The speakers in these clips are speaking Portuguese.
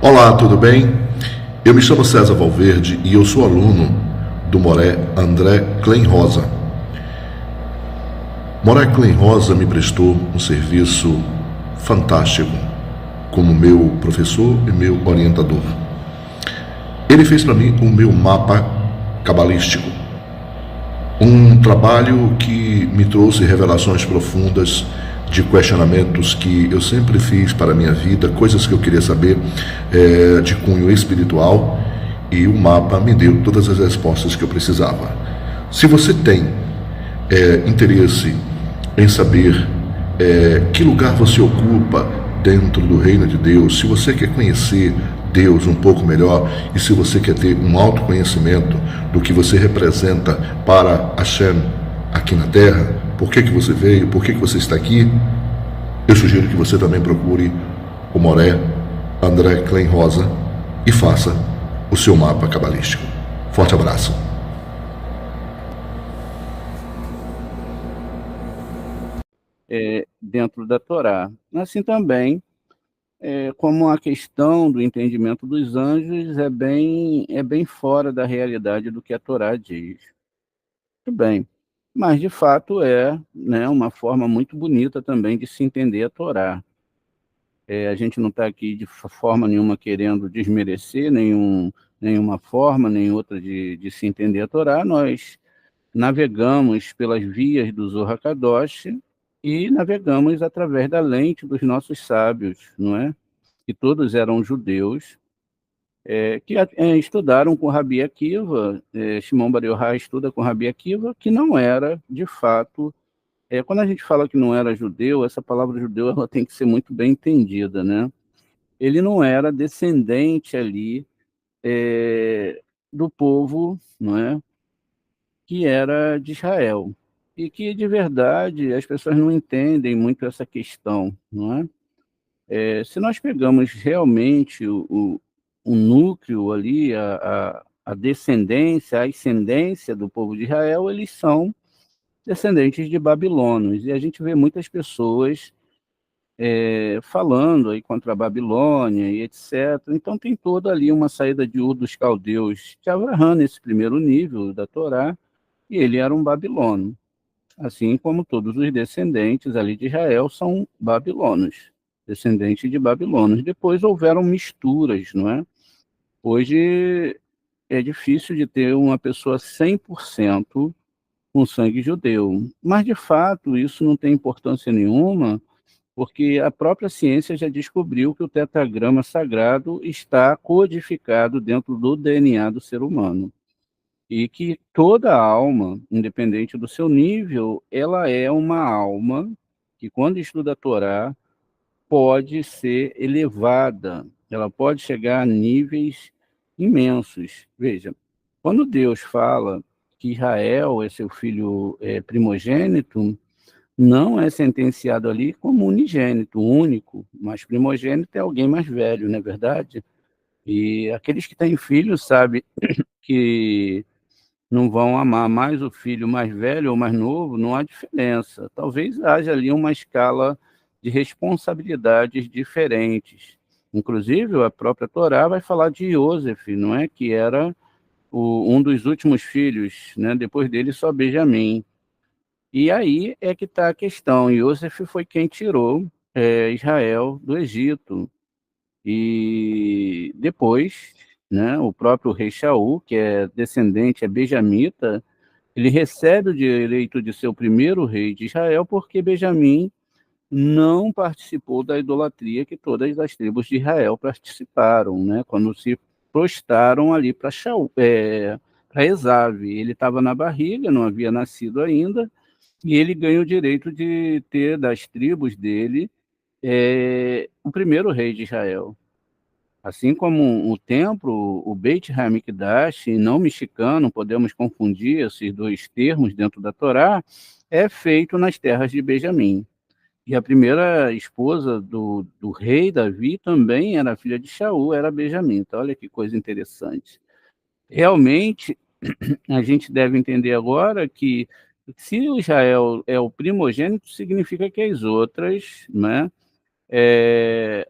Olá, tudo bem? Eu me chamo César Valverde e eu sou aluno do Moré André Kleinrosa. Moré Kleinrosa me prestou um serviço fantástico como meu professor e meu orientador. Ele fez para mim o meu mapa cabalístico, um trabalho que me trouxe revelações profundas de questionamentos que eu sempre fiz para a minha vida, coisas que eu queria saber de cunho espiritual, e o mapa me deu todas as respostas que eu precisava. Se você tem interesse em saber que lugar você ocupa dentro do reino de Deus, se você quer conhecer Deus um pouco melhor e se você quer ter um autoconhecimento do que você representa para Hashem aqui na Terra, por que você veio, por que você está aqui, eu sugiro que você também procure o Moré André Kleinrosa e faça o seu mapa cabalístico. Forte abraço. Dentro da Torá. Assim também, como a questão do entendimento dos anjos é bem fora da realidade do que a Torá diz. Muito bem, mas de fato né, uma forma muito bonita também de se entender a Torá. A gente não está aqui de forma nenhuma querendo desmerecer nenhuma forma, nem outra de se entender a Torá. Nós navegamos pelas vias do Zohar Kadosh e navegamos através da lente dos nossos sábios, não é? Que todos eram judeus, que estudaram com Rabi Akiva. Shimon Bar Yochai estuda com Rabi Akiva, que não era, de fato, quando a gente fala que não era judeu, essa palavra judeu ela tem que ser muito bem entendida, né? Ele não era descendente ali do povo, não é? Que era de Israel. E que, de verdade, as pessoas não entendem muito essa questão, não é? Se nós pegamos realmente o núcleo ali, a descendência, a ascendência do povo de Israel, eles são descendentes de babilônios. E a gente vê muitas pessoas falando aí contra a Babilônia e etc. Então tem toda ali uma saída de Ur dos caldeus de Abraão, nesse primeiro nível da Torá, e ele era um babilônio, assim como todos os descendentes ali de Israel são babilônios, descendentes de babilônios. Depois houveram misturas, não é? Hoje é difícil de ter uma pessoa 100% com sangue judeu, mas de fato isso não tem importância nenhuma, porque a própria ciência já descobriu que o tetragrama sagrado está codificado dentro do DNA do ser humano. E que toda alma, independente do seu nível, ela é uma alma que, quando estuda a Torá, pode ser elevada, ela pode chegar a níveis imensos. Veja, quando Deus fala que Israel é seu filho primogênito, não é sentenciado ali como unigênito, único, mas primogênito é alguém mais velho, não é verdade? E aqueles que têm filhos sabem que não vão amar mais o filho mais velho ou mais novo, não há diferença. Talvez haja ali uma escala de responsabilidades diferentes. Inclusive, a própria Torá vai falar de Iosef, não é? Que era um dos últimos filhos, né? Depois dele só Benjamim. E aí é que está a questão. Iosef foi quem tirou Israel do Egito. E depois, né, o próprio rei Shaul, que é descendente, é benjamita, Ele recebe o direito de ser o primeiro rei de Israel porque Benjamim não participou da idolatria que todas as tribos de Israel participaram, né? Quando se prostraram ali para Esave. Ele estava na barriga, não havia nascido ainda, e ele ganha o direito de ter das tribos dele o primeiro rei de Israel. Assim como o templo, o Beit HaMikdash, não mexicano, podemos confundir esses dois termos dentro da Torá, é feito nas terras de Benjamim. E a primeira esposa do rei Davi também era filha de Shaul, era Benjamim. Então, olha que coisa interessante. Realmente, a gente deve entender agora que se o Israel é o primogênito, significa que as outras, né,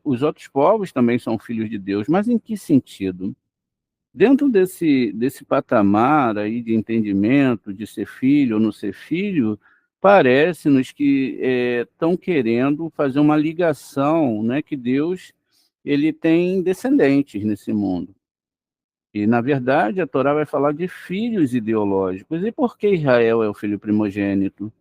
os outros povos também são filhos de Deus. Mas em que sentido? Dentro desse patamar aí de entendimento, de ser filho ou não ser filho, parece-nos que estão querendo fazer uma ligação, né, que Deus ele tem descendentes nesse mundo. E, na verdade, a Torá vai falar de filhos ideológicos. E por que Israel é o filho primogênito?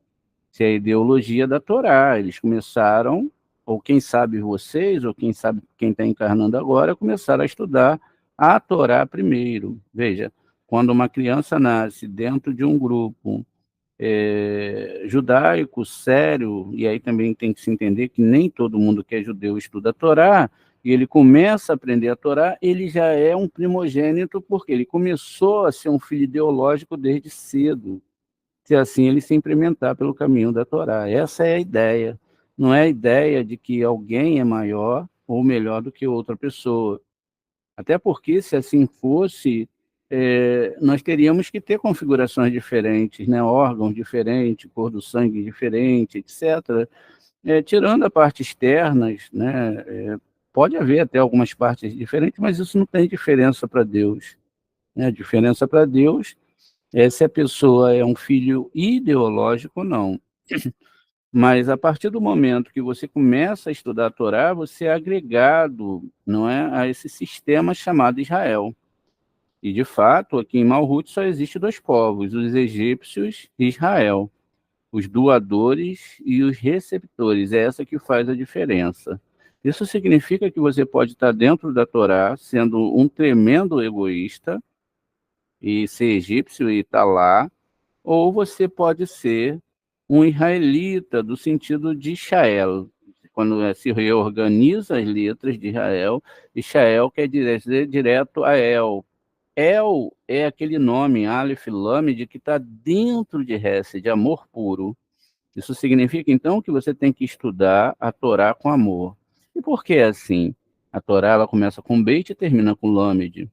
Se é a ideologia da Torá. Eles começaram, ou quem sabe vocês, ou quem sabe quem está encarnando agora, começaram a estudar a Torá primeiro. Veja, quando uma criança nasce dentro de um grupo judaico, sério, e aí também tem que se entender que nem todo mundo que é judeu estuda a Torá, e ele começa a aprender a Torá, ele já é um primogênito, porque ele começou a ser um filho ideológico desde cedo, se assim ele se implementar pelo caminho da Torá. Essa é a ideia. Não é a ideia de que alguém é maior ou melhor do que outra pessoa. Até porque, se assim fosse, nós teríamos que ter configurações diferentes, né? Órgãos diferentes, cor do sangue diferente, etc. Tirando a parte externas, né? Pode haver até algumas partes diferentes, mas isso não tem diferença para Deus. Né? A diferença para Deus é se a pessoa é um filho ideológico ou não. Mas a partir do momento que você começa a estudar a Torá, você é agregado, não é, a esse sistema chamado Israel. E, de fato, aqui em Malhut só existe dois povos, os egípcios e Israel, os doadores e os receptores. É essa que faz a diferença. Isso significa que você pode estar dentro da Torá, sendo um tremendo egoísta, e ser egípcio e estar lá, ou você pode ser um israelita, do sentido de Israel, quando se reorganiza as letras de Israel, Israel quer dizer direto a El é aquele nome, Aleph Lamed, que está dentro de Hesed, de amor puro. Isso significa, então, que você tem que estudar a Torá com amor. E por que é assim? A Torá ela começa com Beit e termina com Lamed.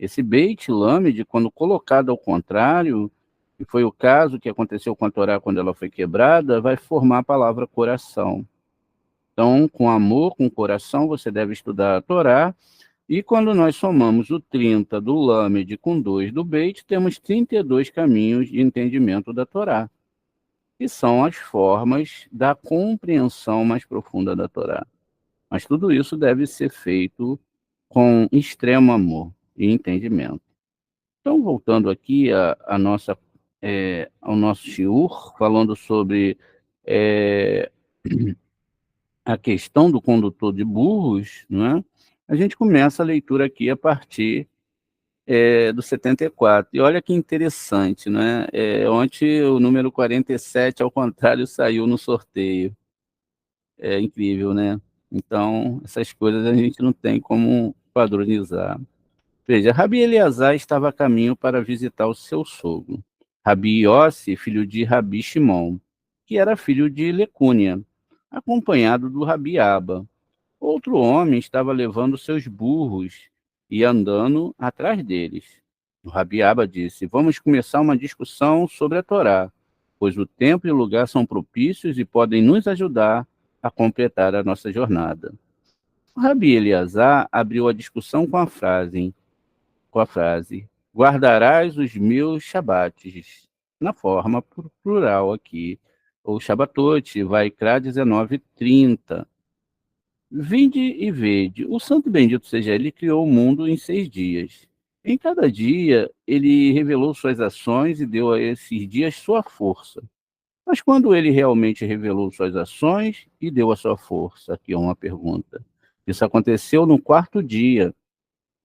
Esse Beit Lamed, quando colocado ao contrário, que foi o caso que aconteceu com a Torá quando ela foi quebrada, vai formar a palavra coração. Então, com amor, com coração, você deve estudar a Torá. E quando nós somamos o 30 do Lamed com 2 do Beit, temos 32 caminhos de entendimento da Torá, que são as formas da compreensão mais profunda da Torá. Mas tudo isso deve ser feito com extremo amor e entendimento. Então, voltando aqui ao nosso shiur, falando sobre a questão do condutor de burros, não é? A gente começa a leitura aqui a partir do 74. E olha que interessante, né? Ontem o número 47, ao contrário, saiu no sorteio. É incrível, né? Então, essas coisas a gente não tem como padronizar. Veja, Rabi Eleazar estava a caminho para visitar o seu sogro, Rabi Yossi, filho de Rabi Shimon, que era filho de Lecúnia, acompanhado do Rabi Aba. Outro homem estava levando seus burros e andando atrás deles. O Rabi Aba disse: Vamos começar uma discussão sobre a Torá, pois o tempo e o lugar são propícios e podem nos ajudar a completar a nossa jornada. O Rabi Eleazar abriu a discussão com a frase: guardarás os meus shabates, na forma plural aqui, ou shabatot, Vaikra 19:30. Vinde e vede, o santo bendito seja ele, criou o mundo em 6 dias, Em cada dia, ele revelou suas ações e deu a esses dias sua força. Mas quando ele realmente revelou suas ações e deu a sua força? Aqui é uma pergunta. Isso aconteceu no quarto dia,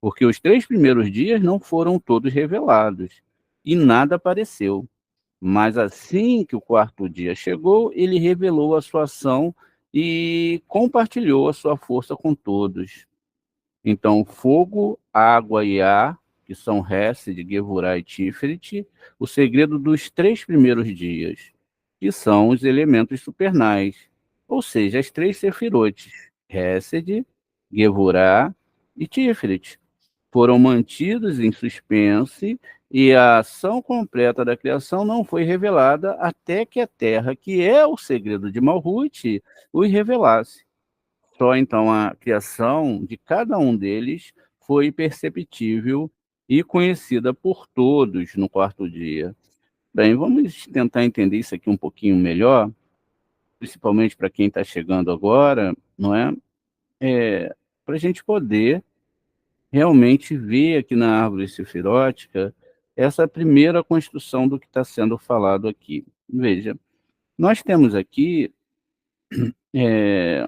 porque os 3 primeiros dias não foram todos revelados e nada apareceu. Mas assim que o quarto dia chegou, ele revelou a sua ação e compartilhou a sua força com todos. Então, fogo, água e ar, que são Hesed, Gevurah e Tiferet, o segredo dos 3 primeiros dias, que são os elementos supernais, ou seja, as 3 sefirotes, Hesed, Gevurah e Tiferet, foram mantidos em suspense e a ação completa da criação não foi revelada até que a Terra, que é o segredo de Malhut, os revelasse. Só então a criação de cada um deles foi perceptível e conhecida por todos no quarto dia. Bem, vamos tentar entender isso aqui um pouquinho melhor, principalmente para quem está chegando agora, não é? Para a gente poder realmente ver aqui na árvore sefirótica essa primeira construção do que está sendo falado aqui. Veja, nós temos aqui é,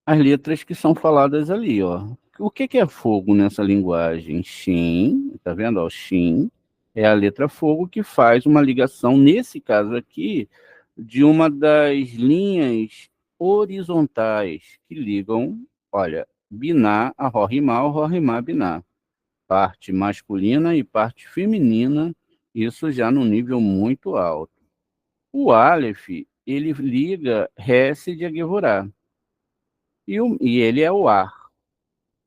as letras que são faladas ali, ó. O que que é fogo nessa linguagem? Shin, tá vendo? Ó, Shin é a letra fogo que faz uma ligação, nesse caso aqui, de uma das linhas horizontais que ligam, olha, Biná a Rorimá, ou Rorimá a Biná. Parte masculina e parte feminina, isso já no nível muito alto. O Aleph, ele liga Hesed a Gevurah, e ele é o ar.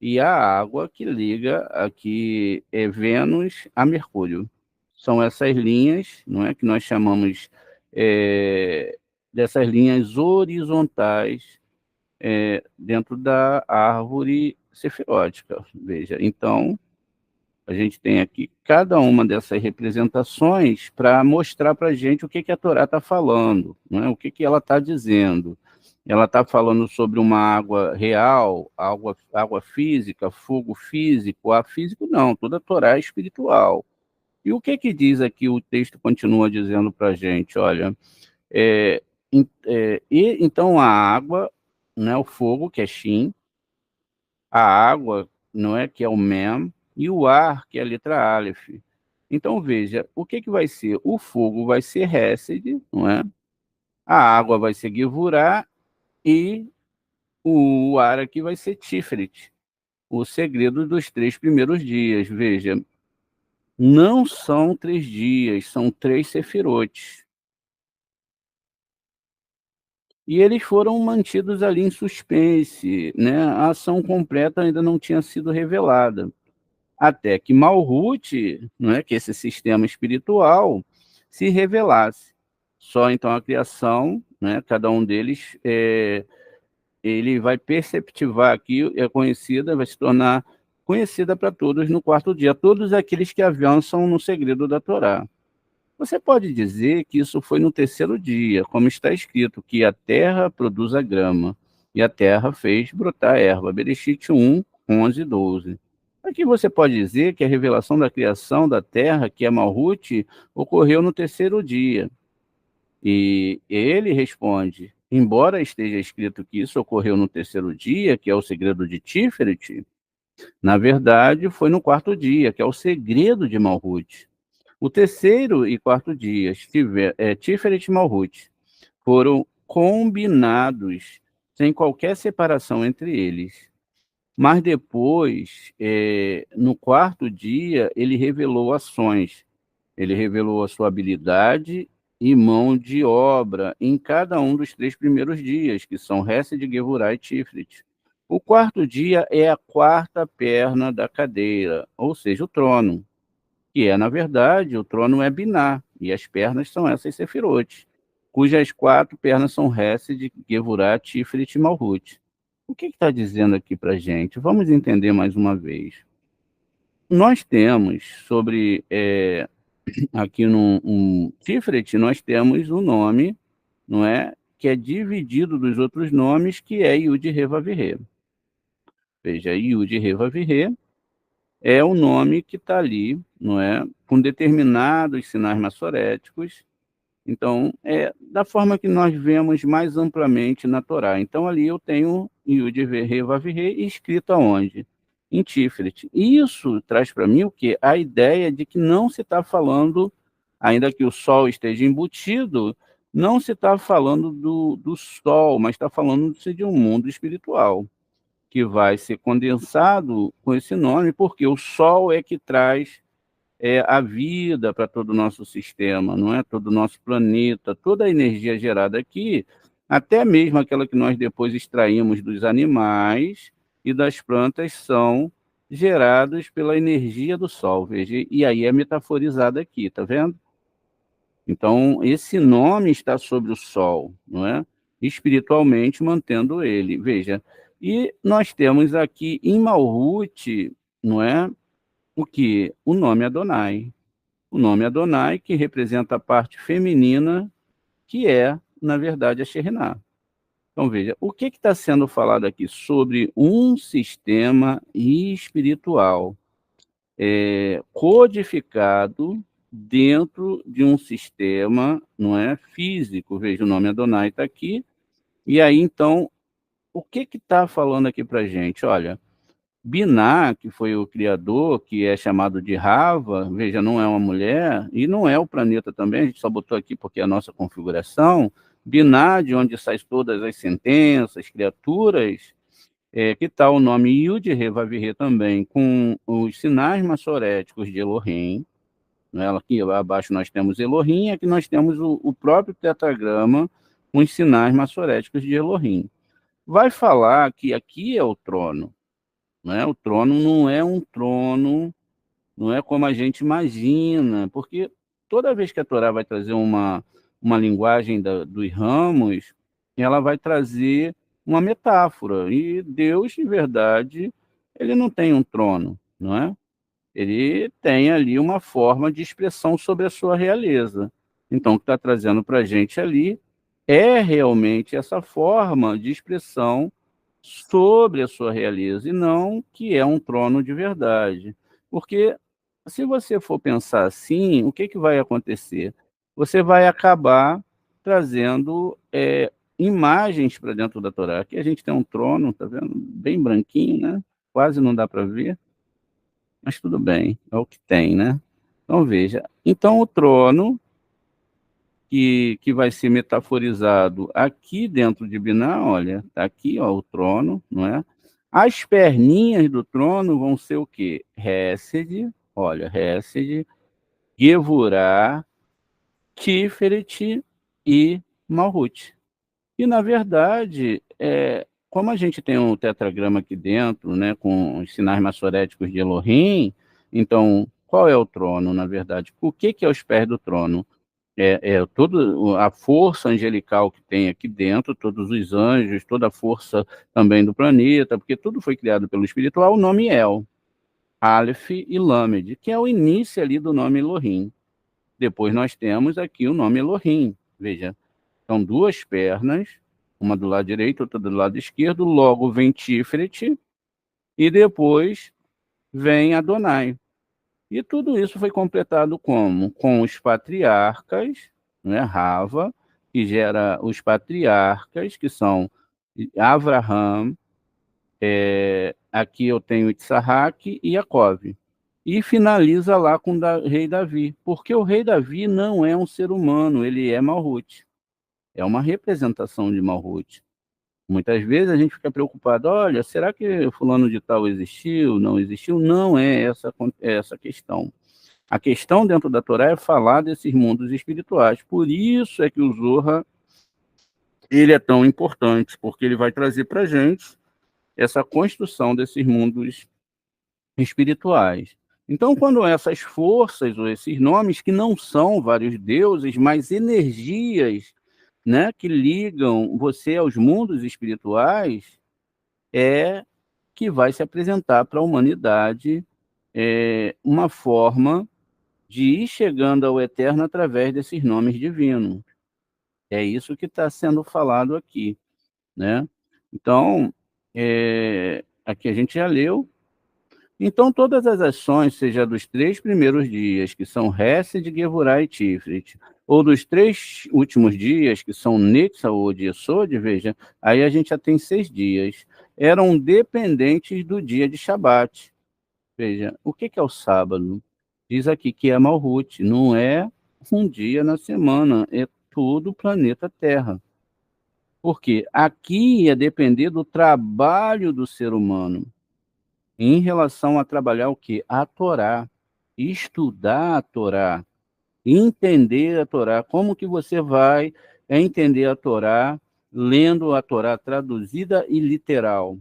E a água que liga aqui é Vênus a Mercúrio. São essas linhas, não é, que nós chamamos dessas linhas horizontais dentro da árvore sefirótica. Veja, então, a gente tem aqui cada uma dessas representações para mostrar para a gente o que, que a Torá está falando, não é? O que, que ela está dizendo. Ela está falando sobre uma água real, água física, fogo físico, ar físico, não, toda a Torá é espiritual. E o que, que diz aqui, o texto continua dizendo para a gente? Olha, então a água, né, o fogo, que é Shin, a água, não é, que é o Mem, e o ar, que é a letra Aleph. Então, veja, o que, que vai ser? O fogo vai ser Hesed, não é? A água vai ser Gevurah e o ar aqui vai ser Tiferet, o segredo dos 3 primeiros dias. Veja, não são 3 dias, são 3 sefirotes. E eles foram mantidos ali em suspense, né? A ação completa ainda não tinha sido revelada. Até que Malhut, não é, que esse sistema espiritual, se revelasse. Só então a criação, né, cada um deles, ele vai perceptivar aqui, é conhecida, vai se tornar conhecida para todos no quarto dia, todos aqueles que avançam no segredo da Torá. Você pode dizer que isso foi no terceiro dia, como está escrito, que a terra produz a grama, e a terra fez brotar a erva. Bereshit 1, 11 e 12. Aqui você pode dizer que a revelação da criação da terra, que é Malhut, ocorreu no terceiro dia. E ele responde, embora esteja escrito que isso ocorreu no terceiro dia, que é o segredo de Tiferet, na verdade foi no quarto dia, que é o segredo de Malhut. O terceiro e quarto dias, Tiferet e Malhut, foram combinados sem qualquer separação entre eles. Mas depois, no quarto dia, ele revelou ações. Ele revelou a sua habilidade e mão de obra em cada um dos 3 primeiros dias, que são Hesed, Gevurah e Tiferet. O quarto dia é a quarta perna da cadeira, ou seja, o trono, que é, na verdade, o trono é Biná, e as pernas são essas sefirotes, cujas 4 pernas são Hesed, Gevurah, Tiferet e Malhut. O que está dizendo aqui para a gente? Vamos entender mais uma vez. Nós temos sobre, aqui no Tiferet, nós temos o nome, não é? Que é dividido dos outros nomes, que é Yud Re Vav Re. Veja, Yud Re Vav Re é o nome que está ali, não é? Com determinados sinais maçoréticos. Então, é da forma que nós vemos mais amplamente na Torá. Então, ali eu tenho Yud Re Vav Re escrito aonde? Em Tiferet. Isso traz para mim o quê? A ideia de que não se está falando, ainda que o Sol esteja embutido, não se está falando do Sol, mas está falando-se de um mundo espiritual que vai ser condensado com esse nome, porque o Sol é que traz a vida para todo o nosso sistema, não é? Todo o nosso planeta, toda a energia gerada aqui, até mesmo aquela que nós depois extraímos dos animais e das plantas, são gerados pela energia do Sol, veja, e aí é metaforizado aqui, tá vendo? Então, esse nome está sobre o Sol, não é? Espiritualmente mantendo ele. Veja, e nós temos aqui em Malhut, não é? O que? O nome Adonai. O nome Adonai, que representa a parte feminina, que é, na verdade, a Shekhinah. Então, veja, o que está sendo falado aqui? Sobre um sistema espiritual codificado dentro de um sistema, não é, físico. Veja, o nome Adonai está aqui. E aí, então, o que está falando aqui para a gente? Olha, Binah, que foi o criador, que é chamado de Rava, veja, não é uma mulher, e não é o planeta também, a gente só botou aqui porque é a nossa configuração. Binah, de onde saem todas as sentenças, criaturas, que tal o nome Yud Re Vav Re também, com os sinais maçoréticos de Elohim, né? Aqui abaixo nós temos Elohim, aqui nós temos o próprio tetragrama com os sinais maçoréticos de Elohim. Vai falar que aqui é o trono, né? O trono não é um trono, não é como a gente imagina, porque toda vez que a Torá vai trazer uma linguagem dos ramos, ela vai trazer uma metáfora. E Deus, de verdade, ele não tem um trono, não é? Ele tem ali uma forma de expressão sobre a sua realeza. Então, o que está trazendo para a gente ali é realmente essa forma de expressão sobre a sua realeza, e não que é um trono de verdade. Porque, se você for pensar assim, o que, que vai acontecer? Você vai acabar trazendo imagens para dentro da Torá. Aqui a gente tem um trono, tá vendo? Bem branquinho, né? Quase não dá para ver, mas tudo bem, é o que tem, né? Então, veja. Então, o trono que vai ser metaforizado aqui dentro de Binah, olha, está aqui, ó, o trono, não é? As perninhas do trono vão ser o quê? Hesed, olha, Hesed, Gevurah, Tiferet e Malhut. E, na verdade, como a gente tem um tetragrama aqui dentro, né, com os sinais maçoréticos de Elohim, então, qual é o trono, na verdade? O que é os pés do trono? Toda a força angelical que tem aqui dentro, todos os anjos, toda a força também do planeta, porque tudo foi criado pelo espiritual, o nome El, Aleph e Lamed, que é o início ali do nome Elohim. Depois nós temos aqui o nome Elohim, veja, são duas pernas, uma do lado direito, outra do lado esquerdo, logo vem Tiferet, e depois vem Adonai. E tudo isso foi completado como? Com os patriarcas, né, Rava, que gera os patriarcas, que são Avraham, aqui eu tenho Issahac e Jacob. E finaliza lá com o rei Davi, porque o rei Davi não é um ser humano, ele é Malhut. É uma representação de Malhut. Muitas vezes a gente fica preocupado, olha, será que fulano de tal existiu, não existiu? Não é essa questão. A questão dentro da Torá é falar desses mundos espirituais. Por isso é que o Zohar ele é tão importante, porque ele vai trazer para a gente essa construção desses mundos espirituais. Então, quando essas forças ou esses nomes, que não são vários deuses, mas energias, né, que ligam você aos mundos espirituais, é que vai se apresentar para a humanidade uma forma de ir chegando ao eterno através desses nomes divinos. É isso que está sendo falado aqui, né? Então, Aqui a gente já leu. Então, todas as ações, seja dos 3 primeiros dias, que são Hesed, Gevurah e Tiferet, ou dos 3 últimos dias, que são Netzah e Yesod, veja, aí a gente já tem 6 dias, eram dependentes do dia de Shabat. Veja, o que é o sábado? Diz aqui que é Malhut, não é um dia na semana, é todo o planeta Terra. Porque aqui ia depender do trabalho do ser humano em relação a trabalhar o quê? A Torá, estudar a Torá, entender a Torá. Como que você vai entender a Torá lendo a Torá traduzida e literal?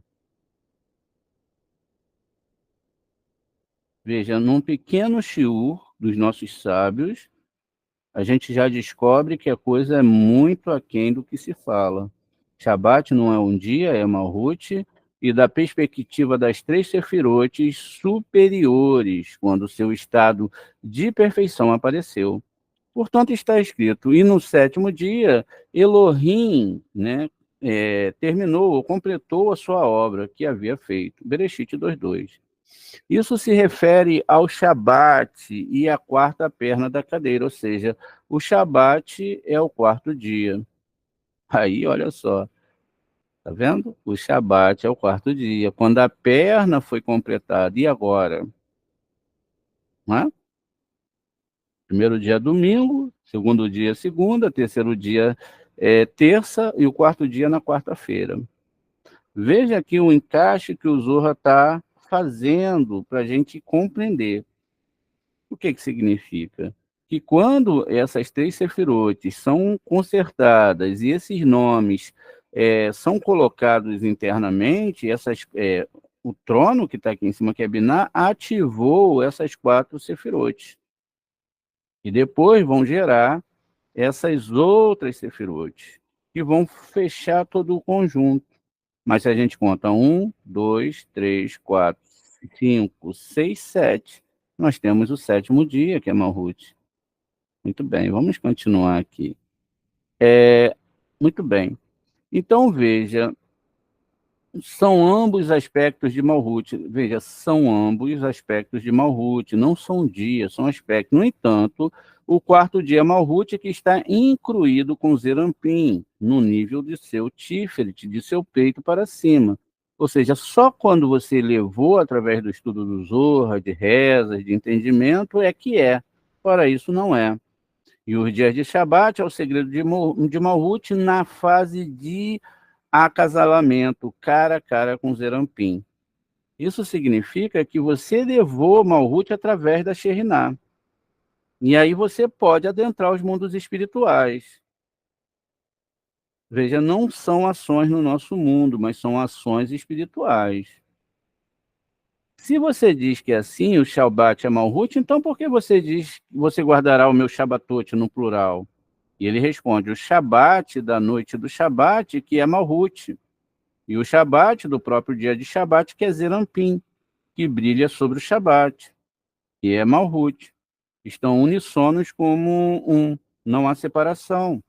Veja, num pequeno shiur dos nossos sábios, a gente já descobre que a coisa é muito aquém do que se fala. Shabat não é um dia, é Malhut, e da perspectiva das 3 sefirotes superiores, quando o seu estado de perfeição apareceu. Portanto, está escrito, e no 7º dia, Elohim, né, terminou ou completou a sua obra que havia feito. Bereshit 2:2. Isso se refere ao Shabat e à quarta perna da cadeira, ou seja, o Shabat é o 4º dia. Aí, olha só, tá vendo? O Shabat é o 4º dia. Quando a perna foi completada, e agora? Não é? Primeiro dia domingo, segundo dia segunda, terceiro dia terça e o 4º dia na quarta-feira. Veja aqui o encaixe que o Zohar está fazendo para a gente compreender. O que significa? Que quando essas 3 sefirotes são consertadas e esses nomes são colocados internamente, o trono que está aqui em cima, que é Biná, ativou essas 4 sefirotes. E depois vão gerar essas outras sefirotes, que vão fechar todo o conjunto. Mas se a gente conta 1, 2, 3, 4, 5, 6, 7, nós temos o 7º dia, que é Malhut. Muito bem, vamos continuar aqui. Muito bem. Então, veja, são ambos aspectos de Malhut. Veja, são ambos aspectos de Malhut, não são dias, são aspectos. No entanto, o 4º dia é Malhut que está incluído com Zerampim, no nível de seu Tiferet, de seu peito para cima. Ou seja, só quando você levou através do estudo do Zohar, de rezas, de entendimento, é que é. Fora isso, não é. E os dias de Shabat é o segredo de Malhut na fase de acasalamento, cara a cara com Zerampim. Isso significa que você levou Malhut através da Sheriná. E aí você pode adentrar os mundos espirituais. Veja, não são ações no nosso mundo, mas são ações espirituais. Se você diz que é assim, o Shabbat é Malhut, então por que você diz que você guardará o meu Shabbatot no plural? E ele responde, o Shabbat da noite do Shabbat, que é Malhut. E o Shabat, do próprio dia de Shabat, que é Zerampim, que brilha sobre o Shabat, e é Malhut. Estão unissonos como um, não há separação,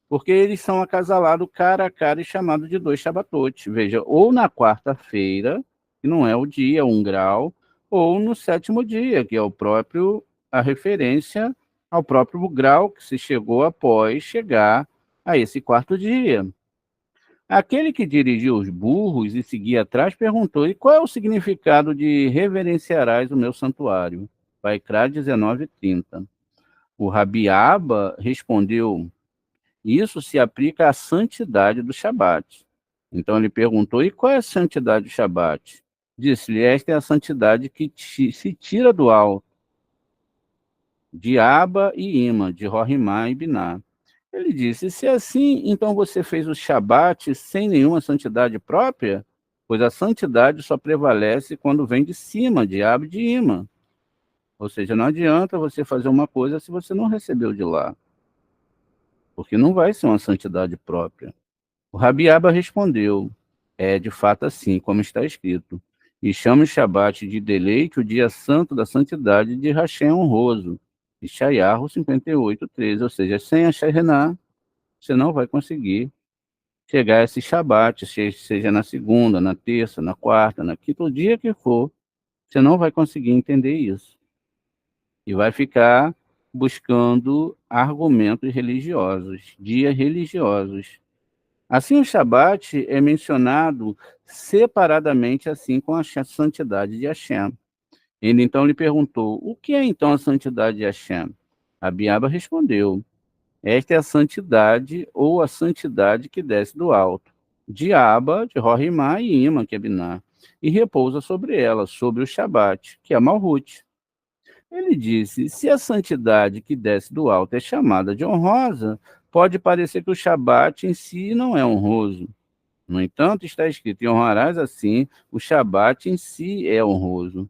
porque eles são acasalados cara a cara e chamados de 2 Shabatot. Veja, ou na quarta-feira, que não é o dia, 1 grau, ou no 7º dia, que é a referência ao próprio grau que se chegou após chegar a esse 4º dia. Aquele que dirigiu os burros e seguia atrás perguntou: e qual é o significado de reverenciarás o meu santuário? Vaikra 19:30. O Rabi Abba respondeu: isso se aplica à santidade do Shabat. Então ele perguntou: e qual é a santidade do Shabat? Disse-lhe: esta é a santidade que se tira do alto, de Abba e Ima, de Rohimá e Biná. Ele disse: se é assim, então você fez o Shabat sem nenhuma santidade própria? Pois a santidade só prevalece quando vem de cima, de Ab e de Ima. Ou seja, não adianta você fazer uma coisa se você não recebeu de lá, porque não vai ser uma santidade própria. O Rabi Abba respondeu: é de fato assim, como está escrito. E chame o Shabat de deleite, o dia santo da santidade de Hashem honroso. Ishayahu 58:13. Ou seja, sem a Shekinah, você não vai conseguir chegar esse Shabat, seja na segunda, na terça, na quarta, na quinta, o dia que for, você não vai conseguir entender isso. E vai ficar buscando argumentos religiosos, dias religiosos. Assim, o Shabat é mencionado separadamente, assim, com a santidade de Hashem. Ele então lhe perguntou: o que é então a santidade de Hashem? Abiaba respondeu: esta é a santidade ou a santidade que desce do alto, de Aba, de Rohimá e Ima, que é Biná, e repousa sobre ela, sobre o Shabat, que é Malhut. Ele disse: se a santidade que desce do alto é chamada de honrosa, pode parecer que o Shabat em si não é honroso. No entanto, está escrito: e honrarás assim, o Shabat em si é honroso.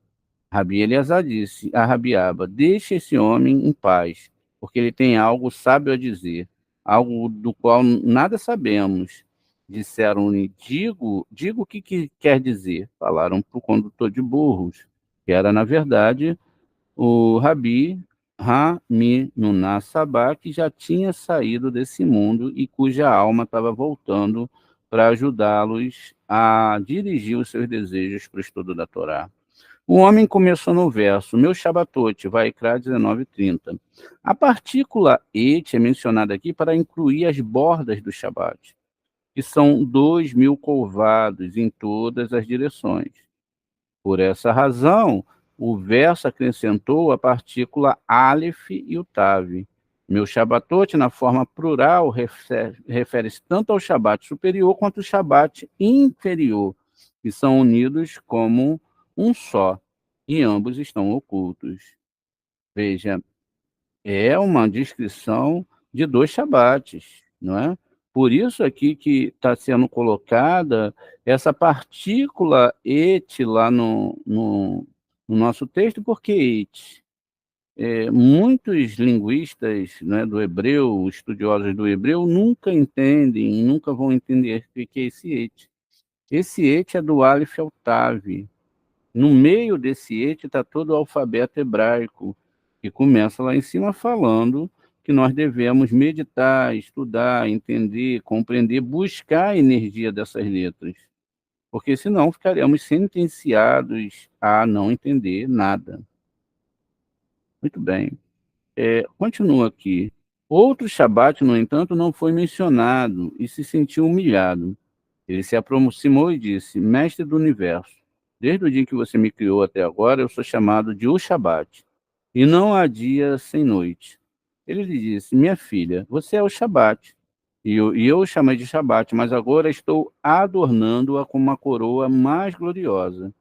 Rabi Eleazar disse a Rabiaba: deixe esse homem em paz, porque ele tem algo sábio a dizer, algo do qual nada sabemos. Disseram-lhe: digo o que quer dizer. Falaram para o condutor de burros, que era, na verdade, o Rabi Rami Nuná Sabá, que já tinha saído desse mundo e cuja alma estava voltando para ajudá-los a dirigir os seus desejos para o estudo da Torá. O homem começou no verso, meu Shabatote, Vaikra 19:30. A partícula et é mencionada aqui para incluir as bordas do Shabat, que são 2.000 curvados em todas as direções. Por essa razão, o verso acrescentou a partícula Aleph e o Tav. Meu Shabatote, na forma plural, refere-se tanto ao Shabat superior quanto ao Shabat inferior, que são unidos como um só, e ambos estão ocultos. Veja, é uma descrição de dois Shabates, não é? Por isso aqui que está sendo colocada essa partícula et lá no nosso texto, porque et. Muitos linguistas, né, do hebreu, estudiosos do hebreu, nunca entendem, nunca vão entender o que é esse et. Esse et é do Aleph ao Tav. No meio desse et está todo o alfabeto hebraico, que começa lá em cima falando que nós devemos meditar, estudar, entender, compreender, buscar a energia dessas letras, porque senão ficaremos sentenciados a não entender nada. Muito bem. Continua aqui. Outro Shabat, no entanto, não foi mencionado e se sentiu humilhado. Ele se aproximou e disse: Mestre do universo, desde o dia que você me criou até agora, eu sou chamado de O Shabat, e não há dia sem noite. Ele lhe disse: Minha filha, você é o Shabat. E eu o chamei de Shabat, mas agora estou adornando-a com uma coroa mais gloriosa.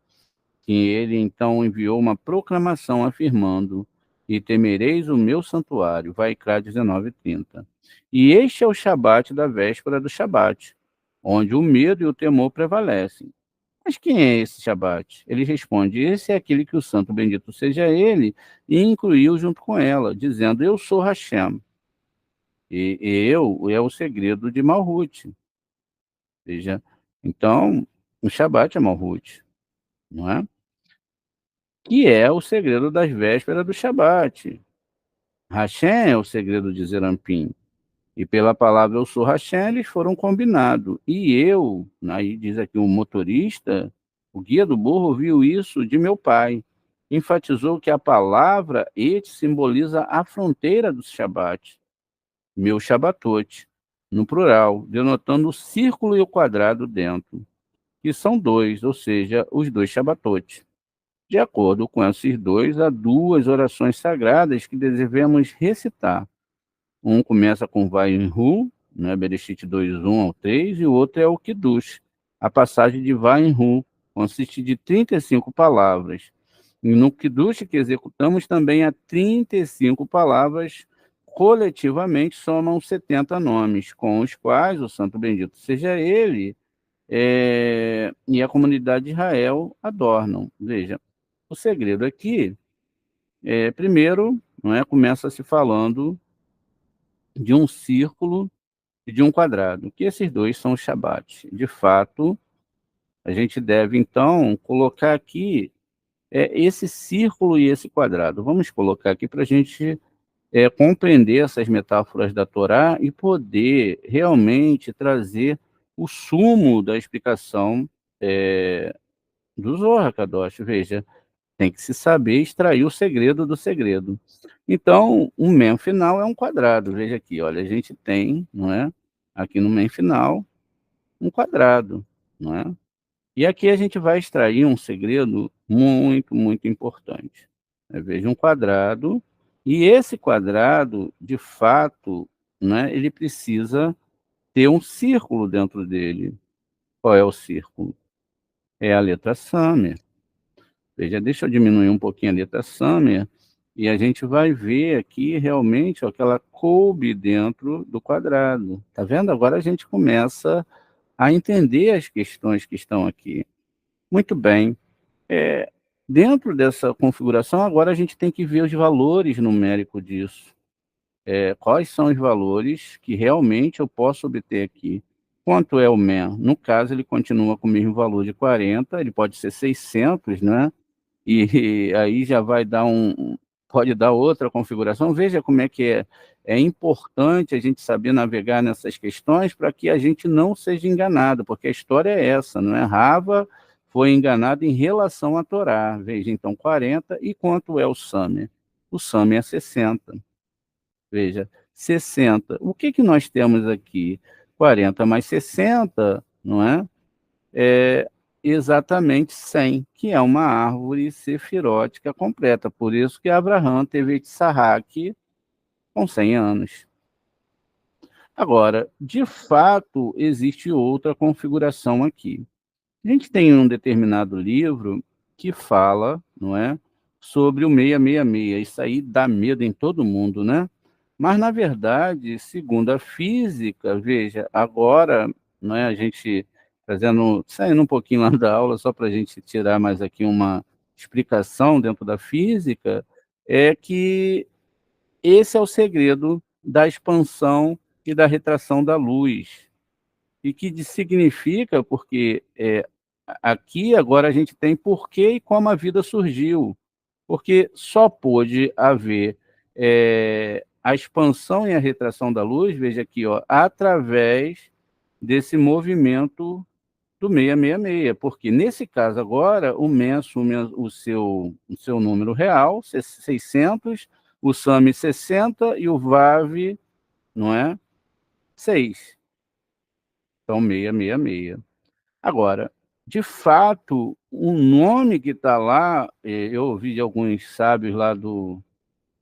E ele então enviou uma proclamação afirmando: e temereis o meu santuário. Vaikra 19:30. E este é o Shabat da véspera do Shabat, onde o medo e o temor prevalecem. Mas quem é esse Shabat? Ele responde: esse é aquele que o santo bendito seja ele, e incluiu junto com ela, dizendo: eu sou Hashem. E eu é o segredo de Malhut. Veja, então, o Shabat é Malhut, não é? Que é o segredo das vésperas do Shabat. Hashem é o segredo de Zerampim. E pela palavra eu sou Hashem, eles foram combinados. E eu, aí diz aqui o motorista, o guia do burro, viu isso de meu pai. Enfatizou que a palavra et simboliza a fronteira do Shabat, meu Shabatote, no plural, denotando o círculo e o quadrado dentro, que são dois, ou seja, os dois Shabatotes. De acordo com esses dois, há duas orações sagradas que devemos recitar. Um começa com Vainhu, né, Bereshit 2:1-3, e o outro é o Kiddush. A passagem de Vainhu consiste de 35 palavras. E no Kiddush que executamos também há 35 palavras, coletivamente somam 70 nomes, com os quais o Santo Bendito seja ele e a comunidade de Israel adornam. Veja, o segredo aqui, primeiro, não é, começa se falando de um círculo e de um quadrado, que esses dois são os Shabat. De fato, a gente deve, então, colocar aqui esse círculo e esse quadrado. Vamos colocar aqui para a gente compreender essas metáforas da Torá e poder realmente trazer o sumo da explicação do Zohar Kadosh. Veja, tem que se saber extrair o segredo do segredo. Então, o mem final é um quadrado. Veja aqui, olha, a gente tem, não é? Aqui no mem final, um quadrado, não é? E aqui a gente vai extrair um segredo muito, muito importante. Veja um quadrado, e esse quadrado, de fato, né, ele precisa ter um círculo dentro dele. Qual é o círculo? É a letra Samer. Veja, deixa eu diminuir um pouquinho a letra Samer, e a gente vai ver aqui realmente ó, que ela coube dentro do quadrado. Tá vendo? Agora a gente começa a entender as questões que estão aqui. Muito bem. Dentro dessa configuração, agora a gente tem que ver os valores numéricos disso. Quais são os valores que realmente eu posso obter aqui? Quanto é o MEN? No caso, ele continua com o mesmo valor de 40, ele pode ser 600, né? E aí já vai dar pode dar outra configuração. Veja como é que é importante a gente saber navegar nessas questões para que a gente não seja enganado, porque a história é essa, não é? Rava foi enganado em relação à Torá. Veja, então, 40. E quanto é o Samer? O Samer é 60. Veja, 60. O que nós temos aqui? 40 mais 60, não é? É exatamente 100, que é uma árvore sefirótica completa. Por isso que Abraham teve Tzarrak com 100 anos. Agora, de fato, existe outra configuração aqui. A gente tem um determinado livro que fala, não é, sobre o 666. Isso aí dá medo em todo mundo, né? Mas, na verdade, segundo a física, veja, agora, não é, a gente saindo um pouquinho lá da aula, só para a gente tirar mais aqui uma explicação dentro da física, é que esse é o segredo da expansão e da retração da luz. E que significa, porque aqui agora a gente tem porquê e como a vida surgiu. Porque só pôde haver a expansão e a retração da luz, veja aqui, ó, através desse movimento do 666, porque nesse caso agora o MEN assume o seu número real, 600, o SAMI 60 e o VAV, não é? 6. Então 666. Agora, de fato, o nome que está lá, eu ouvi de alguns sábios lá do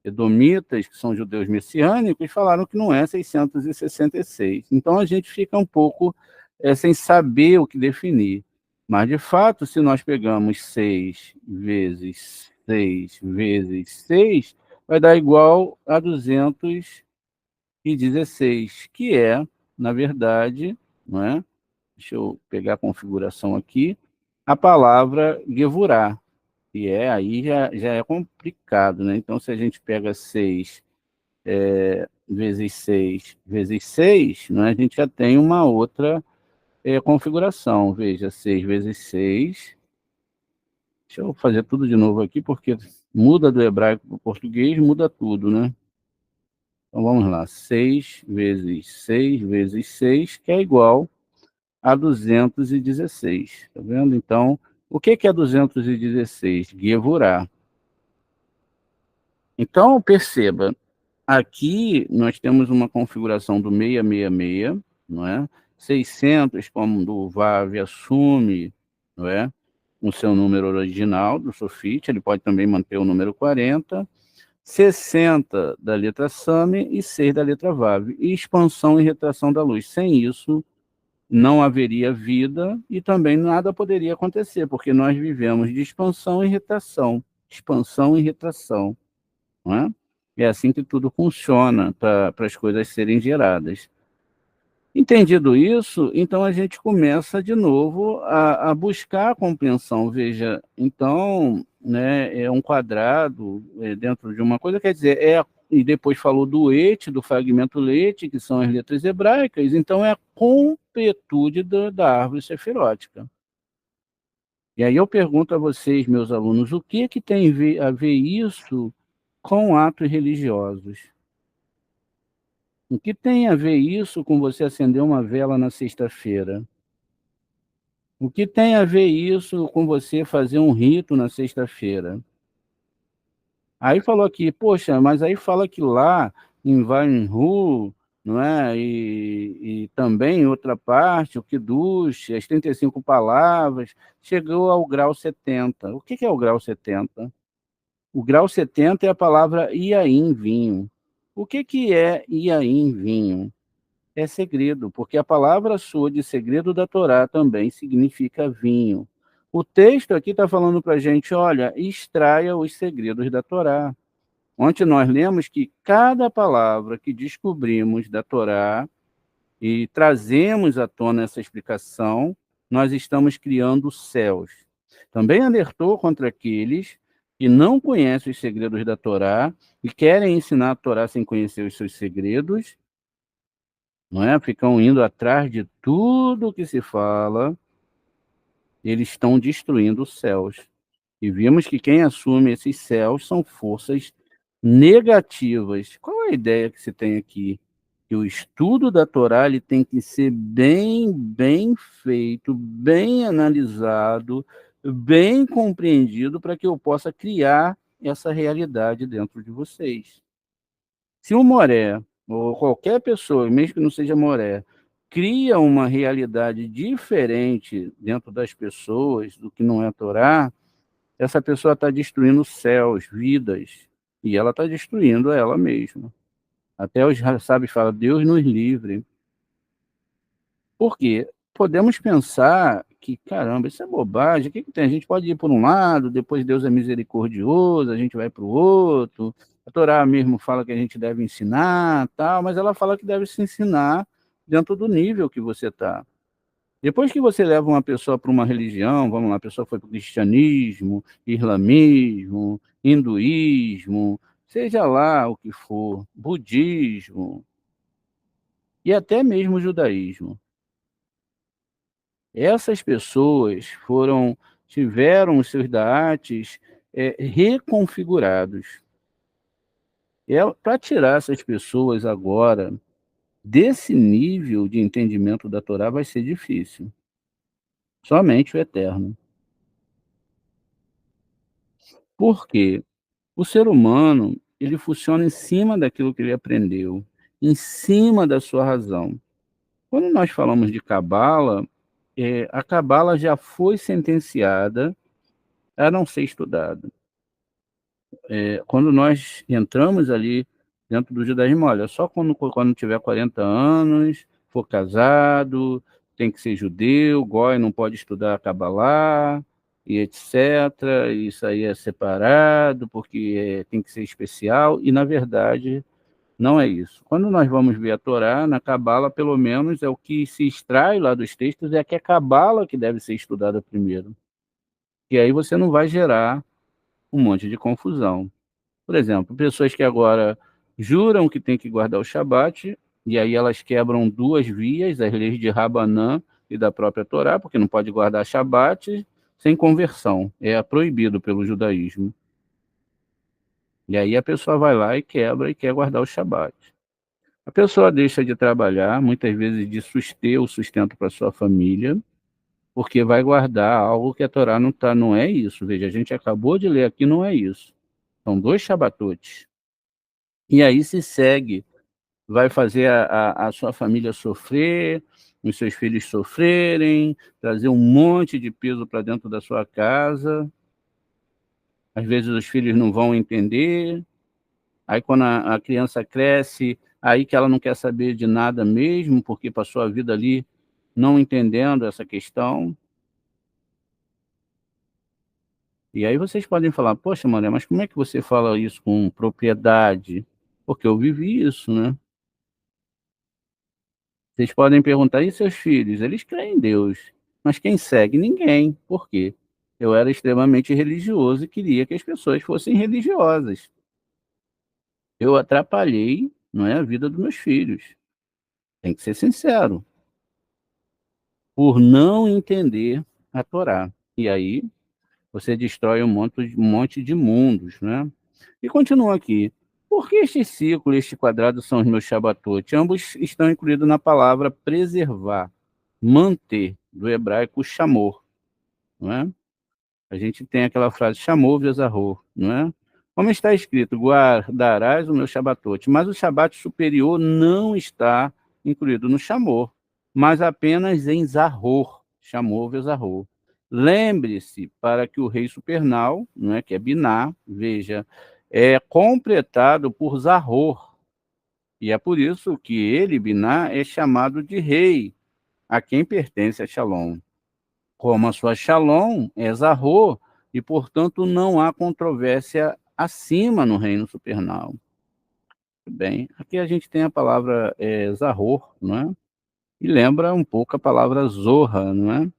edomitas, que são judeus messiânicos, falaram que não é 666. Então a gente fica um pouco sem saber o que definir. Mas, de fato, se nós pegamos 6 vezes 6 vezes 6, vai dar igual a 216, que é, na verdade, não é? Deixa eu pegar a configuração aqui, a palavra Gevurah, que aí já é complicado, né? Então, se a gente pega 6 vezes 6 vezes 6, né, a gente já tem uma outra configuração. Veja, 6 vezes 6. Deixa eu fazer tudo de novo aqui, porque muda do hebraico para o português, muda tudo, né? Então, vamos lá. 6 vezes 6 vezes 6, que é igual a 216. Tá vendo? Então, o que é 216? Gevurah. Então, perceba, aqui nós temos uma configuração do 666, não é? 600, como do VAV assume, não é? O seu número original do sulfite, ele pode também manter o número 40, 60 da letra SAME e 6 da letra VAV, e expansão e retração da luz. Sem isso, não haveria vida e também nada poderia acontecer, porque nós vivemos de expansão e retração, expansão e retração, não é? É assim que tudo funciona para as coisas serem geradas. Entendido isso, então a gente começa de novo a buscar a compreensão. Veja, então, né, é um quadrado dentro de uma coisa, quer dizer, e depois falou do et, do fragmento let, que são as letras hebraicas, então é a completude da árvore sefirótica. E aí eu pergunto a vocês, meus alunos, o que tem a ver isso com atos religiosos? O que tem a ver isso com você acender uma vela na sexta-feira? O que tem a ver isso com você fazer um rito na sexta-feira? Aí falou aqui, poxa, mas aí fala que lá em Valinhu, não é? E também em outra parte, o Kiddush, as 35 palavras, chegou ao grau 70. O que é o grau 70? O grau 70 é a palavra Iaim, vinho. O que é Iaim, vinho? É segredo, porque a palavra sua de segredo da Torá também significa vinho. O texto aqui está falando para a gente, olha, extraia os segredos da Torá. Ontem nós lemos que cada palavra que descobrimos da Torá e trazemos à tona essa explicação, nós estamos criando céus. Também alertou contra aqueles que não conhecem os segredos da Torá e querem ensinar a Torá sem conhecer os seus segredos, não é? Ficam indo atrás de tudo que se fala, eles estão destruindo os céus. E vimos que quem assume esses céus são forças negativas. Qual é a ideia que se tem aqui? Que o estudo da Torá ele tem que ser bem feito, bem analisado, bem compreendido para que eu possa criar essa realidade dentro de vocês. Se o Moré, ou qualquer pessoa, mesmo que não seja Moré, cria uma realidade diferente dentro das pessoas do que não é a Torá, essa pessoa está destruindo céus, vidas, e ela está destruindo ela mesma. Até os sábios falam, Deus nos livre. Por quê? Podemos pensar que, caramba, isso é bobagem, o que tem? A gente pode ir por um lado, depois Deus é misericordioso, a gente vai para o outro. A Torá mesmo fala que a gente deve ensinar, tal, mas ela fala que deve se ensinar dentro do nível que você está. Depois que você leva uma pessoa para uma religião, vamos lá, a pessoa foi para o cristianismo, islamismo, hinduísmo, seja lá o que for, budismo e até mesmo judaísmo. Essas pessoas tiveram os seus daates reconfigurados. Para tirar essas pessoas agora desse nível de entendimento da Torá vai ser difícil. Somente o Eterno. Por quê? O ser humano, ele funciona em cima daquilo que ele aprendeu, em cima da sua razão. Quando nós falamos de Cabala, a Cabala já foi sentenciada a não ser estudada. Quando nós entramos ali dentro do judaísmo, olha, só quando tiver 40 anos, for casado, tem que ser judeu, goi não pode estudar Kabbalah, e etc. Isso aí é separado, porque tem que ser especial, e na verdade não é isso. Quando nós vamos ver a Torá, na Kabbalah, pelo menos, é o que se extrai lá dos textos, é que é a Kabbalah que deve ser estudada primeiro. E aí você não vai gerar um monte de confusão. Por exemplo, pessoas que agora juram que tem que guardar o Shabat, e aí elas quebram duas vias, as leis de Rabanã e da própria Torá, porque não pode guardar Shabat sem conversão. É proibido pelo judaísmo. E aí a pessoa vai lá e quebra e quer guardar o Shabat. A pessoa deixa de trabalhar, muitas vezes de ter o sustento para sua família, porque vai guardar algo que a Torá não é isso. Veja, a gente acabou de ler aqui, não é isso. São 2 Shabatotes. E aí se segue, vai fazer a sua família sofrer, os seus filhos sofrerem, trazer um monte de peso para dentro da sua casa. Às vezes os filhos não vão entender. Aí quando a criança cresce, aí que ela não quer saber de nada mesmo, porque passou a vida ali não entendendo essa questão. E aí vocês podem falar, poxa, Maria, mas como é que você fala isso com propriedade? Porque eu vivi isso, né? Vocês podem perguntar, e seus filhos? Eles creem em Deus, mas quem segue? Ninguém. Por quê? Eu era extremamente religioso e queria que as pessoas fossem religiosas. Eu atrapalhei, não é, a vida dos meus filhos. Tem que ser sincero. Por não entender a Torá. E aí você destrói um monte de mundos, né? E continua aqui. Por que este círculo e este quadrado são os meus Shabbatot? Ambos estão incluídos na palavra preservar. manter, do hebraico chamor, não é? A gente tem aquela frase, chamou vezarro, não é? Como está escrito, guardarás o meu Shabatote, mas o Shabat superior não está incluído no chamor, mas apenas em Zahor, chamou vezarro. Lembre-se, para que o rei supernal, não é, que é Biná, veja, é completado por Zahor, e é por isso que ele, Biná, é chamado de rei, a quem pertence a Shalom. Como a sua Shalom é Zahor, e, portanto, não há controvérsia acima no reino supernal. Bem, aqui a gente tem a palavra Zahor, não é? E lembra um pouco a palavra Zorra, não é?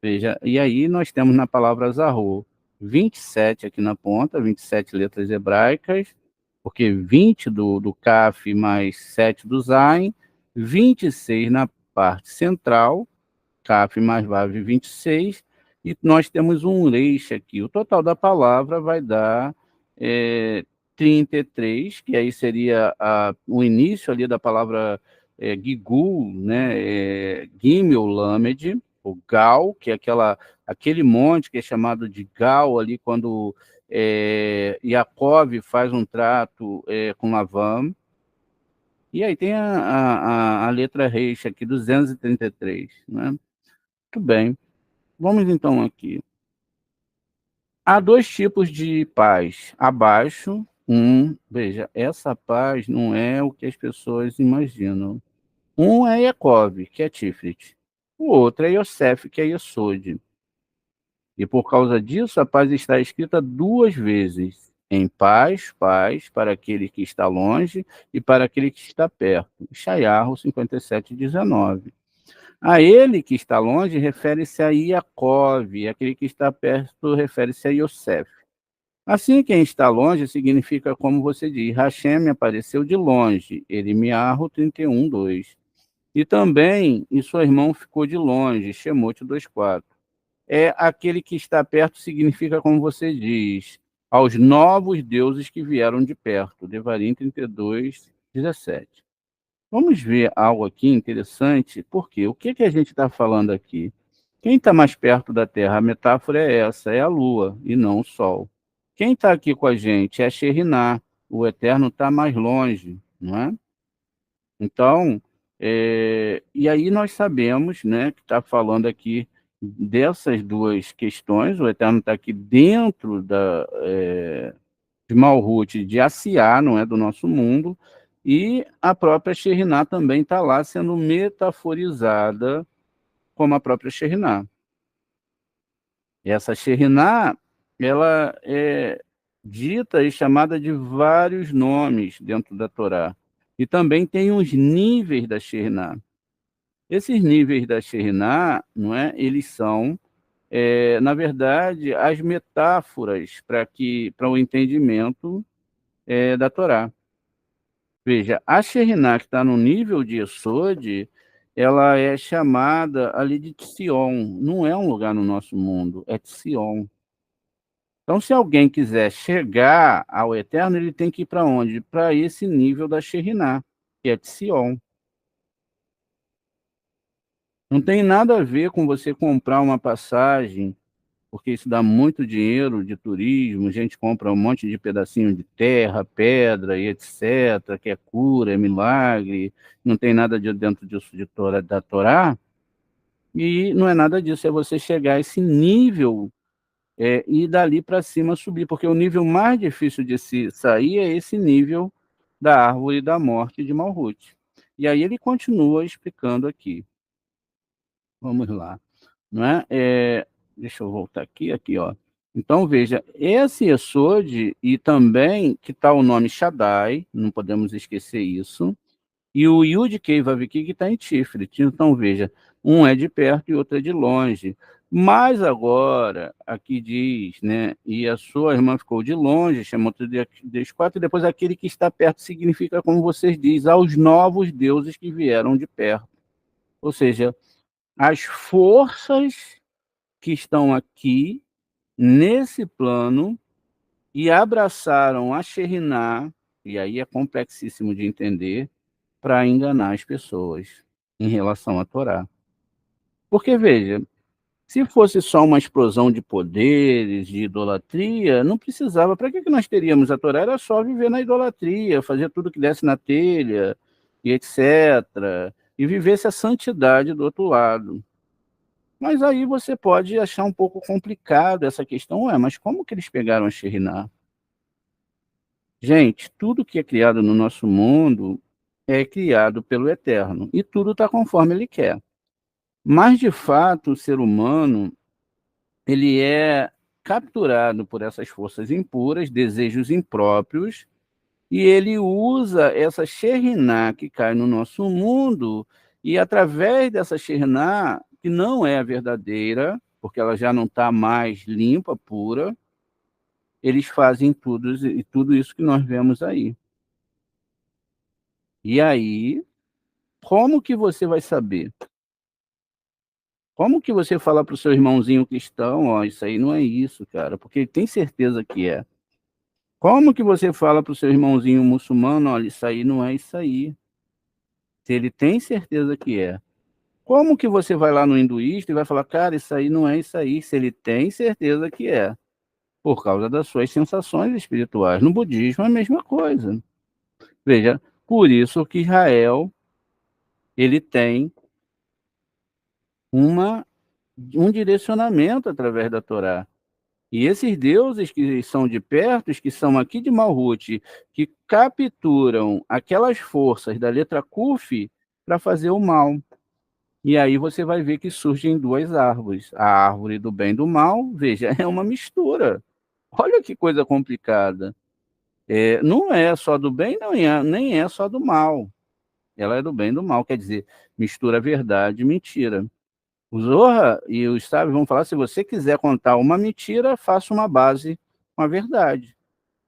Veja, e aí nós temos na palavra Zahor 27 aqui na ponta, 27 letras hebraicas, porque 20 do Kaf mais 7 do Zain, 26 na parte central, Kaf mais Vav 26, e nós temos um reish aqui. O total da palavra vai dar 33, que aí seria o início ali da palavra Gigul, né? Gimel Lamed, o Gal, que é aquele monte que é chamado de Gal ali quando Yaakov faz um trato com Lavam. E aí tem a letra reish aqui, 233, né? Muito bem. Vamos então aqui. Há dois tipos de paz. Abaixo, veja, essa paz não é o que as pessoas imaginam. Um é Yaakov, que é Tifrit. O outro é Yosef, que é Yesod. E por causa disso, a paz está escrita duas vezes. Em paz, paz, para aquele que está longe e para aquele que está perto. Shayahu 57:19. A ele que está longe refere-se a Yaakov, e aquele que está perto refere-se a Yosef. Assim, quem está longe significa, como você diz, Hashem me apareceu de longe, Eremiarro 31:2. E também, e seu irmão ficou de longe, Shemote 2:4. Aquele que está perto significa, como você diz, aos novos deuses que vieram de perto, Devarim 32:17. Vamos ver algo aqui interessante, porque o que a gente está falando aqui? Quem está mais perto da Terra? A metáfora é essa, é a Lua e não o Sol. Quem está aqui com a gente é a Sheriná, o Eterno está mais longe, não é? Então, e aí nós sabemos, né, que está falando aqui dessas duas questões, o Eterno está aqui dentro de Malhut, de Asiá, não é, do nosso mundo, e a própria Sheriná também está lá sendo metaforizada como a própria Sheriná. Essa Sheriná, ela é dita e chamada de vários nomes dentro da Torá. E também tem os níveis da Sheriná. Esses níveis da Sheriná, não é, eles são, na verdade, as metáforas para o entendimento da Torá. Veja, a Sheriná, que está no nível de Yesod, ela é chamada ali de Tzion. Não é um lugar no nosso mundo, é Tzion. Então, se alguém quiser chegar ao Eterno, ele tem que ir para onde? Para esse nível da Sheriná, que é Tzion. Não tem nada a ver com você comprar uma passagem, porque isso dá muito dinheiro de turismo, a gente compra um monte de pedacinho de terra, pedra e etc., que é cura, é milagre, não tem nada dentro disso da Torá, e não é nada disso, é você chegar a esse nível e dali para cima subir, porque o nível mais difícil de se sair é esse nível da árvore da morte de Malhut. E aí ele continua explicando aqui. Vamos lá. Não é? Deixa eu voltar aqui, ó. Então, veja, esse Yesod, e também que está o nome Shaddai, não podemos esquecer isso, e o Yud Kei Vav Kei que está em Tiferet. Então, veja, um é de perto e outro é de longe. Mas agora, aqui diz, né, e a sua irmã ficou de longe, chamou de quatro, e depois aquele que está perto significa, como vocês dizem, aos novos deuses que vieram de perto. Ou seja, as forças que estão aqui nesse plano e abraçaram a Sheriná, e aí é complexíssimo de entender, para enganar as pessoas em relação à Torá. Porque, veja, se fosse só uma explosão de poderes, de idolatria, não precisava. Para que nós teríamos a Torá? Era só viver na idolatria, fazer tudo que desse na telha, e etc. E vivesse a santidade do outro lado. Mas aí você pode achar um pouco complicado essa questão. Ué, mas como que eles pegaram a Shekhinah? Gente, tudo que é criado no nosso mundo é criado pelo Eterno. E tudo está conforme Ele quer. Mas, de fato, o ser humano ele é capturado por essas forças impuras, desejos impróprios, e ele usa essa Shekhinah que cai no nosso mundo, e através dessa Shekhinah, que não é a verdadeira, porque ela já não está mais limpa, pura, eles fazem tudo isso que nós vemos aí. E aí, como que você vai saber? Como que você fala para o seu irmãozinho cristão, ó, isso aí não é isso, cara, porque ele tem certeza que é. Como que você fala para o seu irmãozinho muçulmano, olha, isso aí não é isso aí, se ele tem certeza que é? Como que você vai lá no hinduísta e vai falar, cara, isso aí não é isso aí, se ele tem certeza que é? Por causa das suas sensações espirituais. No budismo é a mesma coisa. Veja, por isso que Israel, ele tem uma, um direcionamento através da Torá. E esses deuses que são de perto, os que são aqui de Malhut, que capturam aquelas forças da letra Kuf para fazer o mal. E aí você vai ver que surgem duas árvores. A árvore do bem e do mal, veja, é uma mistura. Olha que coisa complicada. Não é só do bem, nem é só do mal. Ela é do bem e do mal, quer dizer, mistura verdade e mentira. O Zohar e os sábios vão falar, se você quiser contar uma mentira, faça uma base com a verdade.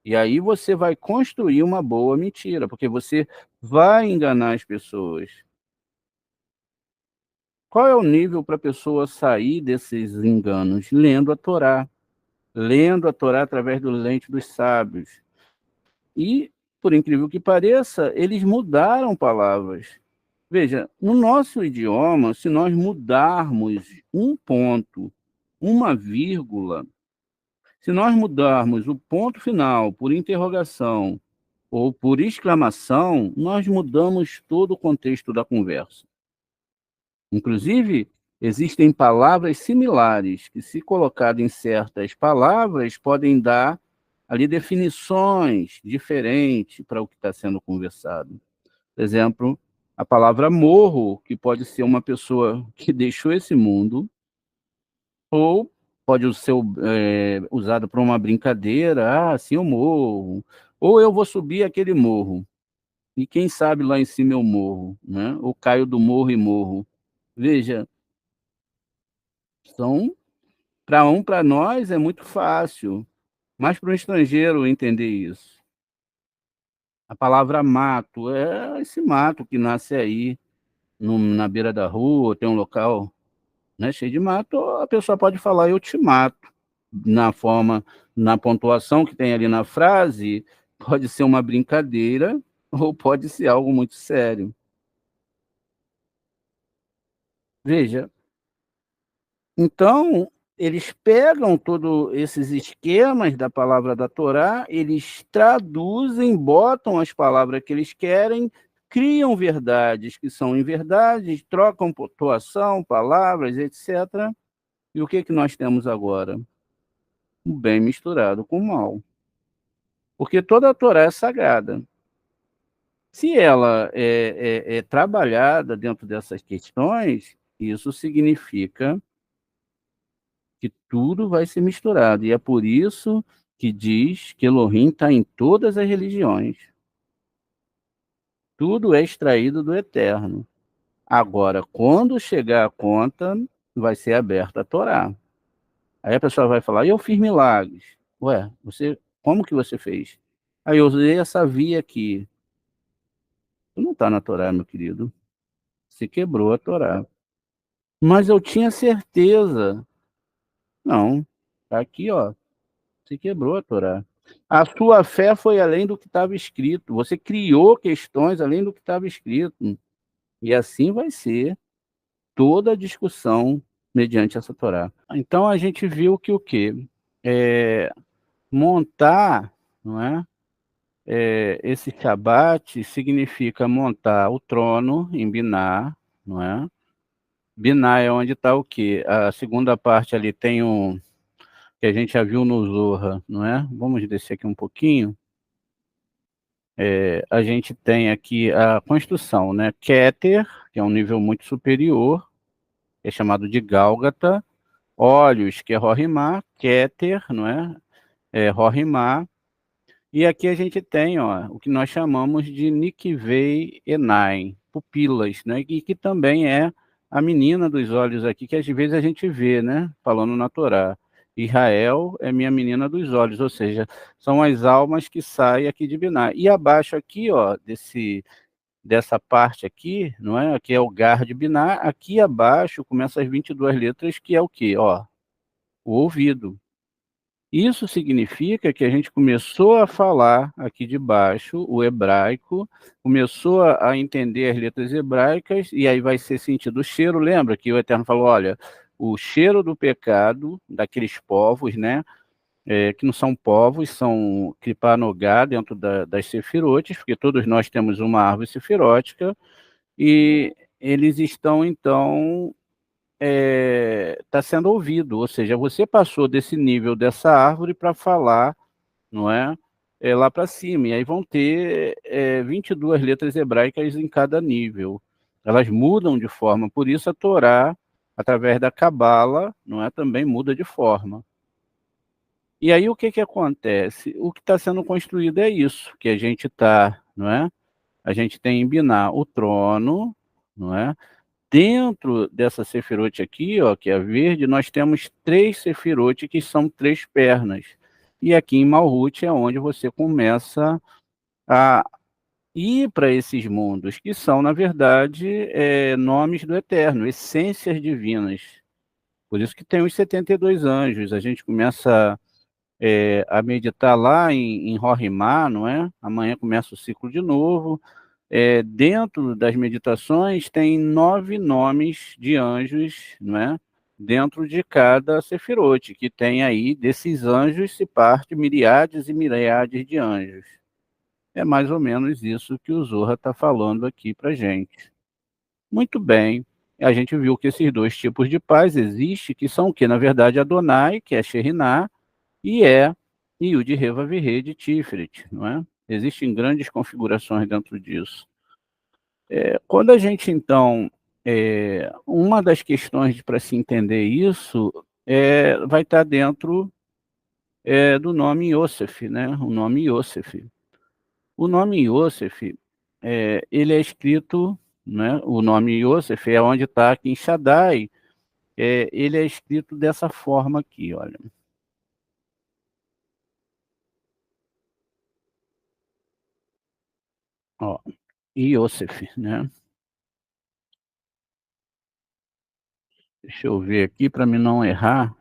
E aí você vai construir uma boa mentira, porque você vai enganar as pessoas. Qual é o nível para a pessoa sair desses enganos? Lendo a Torá através do lente dos sábios. E, por incrível que pareça, eles mudaram palavras. Veja, no nosso idioma, se nós mudarmos um ponto, uma vírgula, se nós mudarmos o ponto final por interrogação ou por exclamação, nós mudamos todo o contexto da conversa. Inclusive, existem palavras similares que, se colocado em certas palavras, podem dar ali definições diferentes para o que está sendo conversado. Por exemplo, a palavra morro, que pode ser uma pessoa que deixou esse mundo, ou pode ser usado para uma brincadeira, sim, eu morro, ou eu vou subir aquele morro, e quem sabe lá em cima eu morro, né? Ou caio do morro e morro. Veja, são para nós é muito fácil, mas para um estrangeiro entender isso. A palavra mato é esse mato que nasce aí na beira da rua, tem um local, né, cheio de mato, a pessoa pode falar eu te mato. Na forma, na pontuação que tem ali na frase, pode ser uma brincadeira ou pode ser algo muito sério. Veja, então, eles pegam todos esses esquemas da palavra da Torá, eles traduzem, botam as palavras que eles querem, criam verdades que são inverdades, trocam pontuação, palavras, etc. E o que que nós temos agora? O bem misturado com o mal. Porque toda a Torá é sagrada. Se ela é trabalhada dentro dessas questões, isso significa que tudo vai ser misturado. E é por isso que diz que Elohim está em todas as religiões. Tudo é extraído do Eterno. Agora, quando chegar a conta, vai ser aberta a Torá. Aí a pessoa vai falar, eu fiz milagres. Ué, como que você fez? Aí eu usei essa via aqui. Não está na Torá, meu querido. Você quebrou a Torá. Mas eu tinha certeza. Não, está aqui, ó. Você quebrou a Torá. A sua fé foi além do que estava escrito. Você criou questões além do que estava escrito. E assim vai ser. toda a discussão mediante essa Torá. Então a gente viu que o quê? Montar, não é? Esse Shabat significa montar o trono em Biná, não é? Biná é onde está o quê? A segunda parte ali tem um que a gente já viu no Zorra, não é? Vamos descer aqui um pouquinho. A gente tem aqui a construção, né? Keter, que é um nível muito superior, é chamado de Gálgata. Olhos, que é Rorimá. Keter, não é? Rorimá. E aqui a gente tem, ó, o que nós chamamos de Nikvei Enai, pupilas, né? E que também é a menina dos olhos aqui, que às vezes a gente vê, né? Falando na Torá. Israel é minha menina dos olhos, ou seja, são as almas que saem aqui de Biná. E abaixo aqui, ó, dessa parte aqui, não é? Aqui é o Gar de Biná, aqui abaixo começa as 22 letras, que é o quê? Ó, o ouvido. Isso significa que a gente começou a falar aqui de baixo o hebraico, começou a entender as letras hebraicas, e aí vai ser sentido o cheiro. Lembra que o Eterno falou, olha, o cheiro do pecado daqueles povos, né, que não são povos, são Kripanogá dentro das sefirotes, porque todos nós temos uma árvore sefirótica, e eles estão, então, está sendo ouvido, ou seja, você passou desse nível dessa árvore para falar, não é? Lá para cima, e aí vão ter 22 letras hebraicas em cada nível. Elas mudam de forma, por isso a Torá, através da Cabala, não é? Também muda de forma. E aí o que acontece? O que está sendo construído é isso, que a gente está, não é? A gente tem em Biná o trono, não é? Dentro dessa sefirote aqui, ó, que é a verde, nós temos 3 sefirote que são 3 pernas. E aqui em Malhut é onde você começa a ir para esses mundos, que são, na verdade, nomes do Eterno, essências divinas. Por isso que tem os 72 anjos. A gente começa a meditar lá em Rorimá, não é? Amanhã começa o ciclo de novo. Dentro das meditações tem 9 nomes de anjos, não é? Dentro de cada sefirote, que tem aí, desses anjos se parte miriades e miriades de anjos. É mais ou menos isso que o Zohar está falando aqui para gente. Muito bem. A gente viu que esses 2 tipos de paz existem, que são o que? Na verdade, Adonai, que é Sheriná, e Yud Reva Virrei de Tiferet, não é? Existem grandes configurações dentro disso. Quando a gente, então, uma das questões para se entender isso vai estar dentro do nome Yosef, né? O nome Yosef. O nome Yosef, ele é escrito, né? O nome Yosef é onde está aqui em Shaddai, ele é escrito dessa forma aqui, olha. Ó, Yosef, né? Deixa eu ver aqui para mim não errar.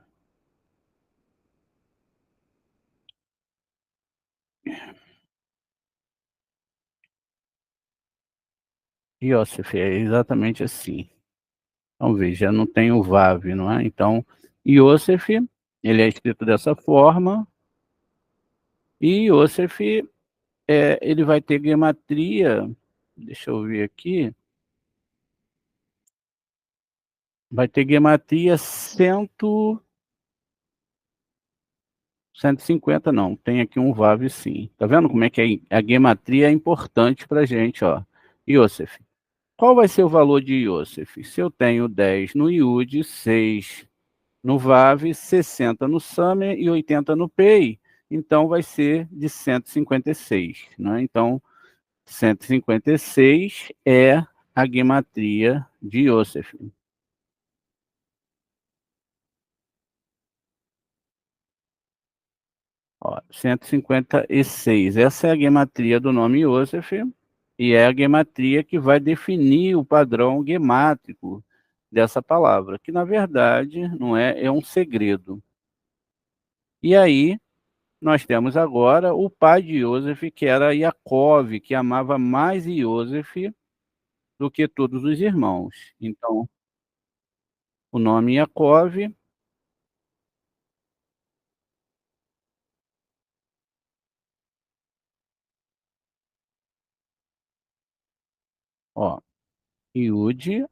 Yosef, é exatamente assim. Então, veja, não tem o Vav, não é? Então, Yosef, ele é escrito dessa forma, e Yosef, ele vai ter gematria, deixa eu ver aqui, vai ter gematria 150 não, tem aqui um Vav sim. Tá vendo como é que a gematria é importante para a gente, ó. Yosef. Qual vai ser o valor de Yosef? Se eu tenho 10 no Yud, 6 no VAV, 60 no SAME e 80 no PEI, então vai ser de 156. Né? Então, 156 é a gematria de Yosef. Ó, 156. Essa é a gematria do nome Yosef e é a gematria que vai definir o padrão gemátrico dessa palavra, que na verdade não é um segredo. E aí, nós temos agora o pai de Yosef, que era Yaakov, que amava mais Yosef do que todos os irmãos. Então, o nome Yaakov. Ó, Yud,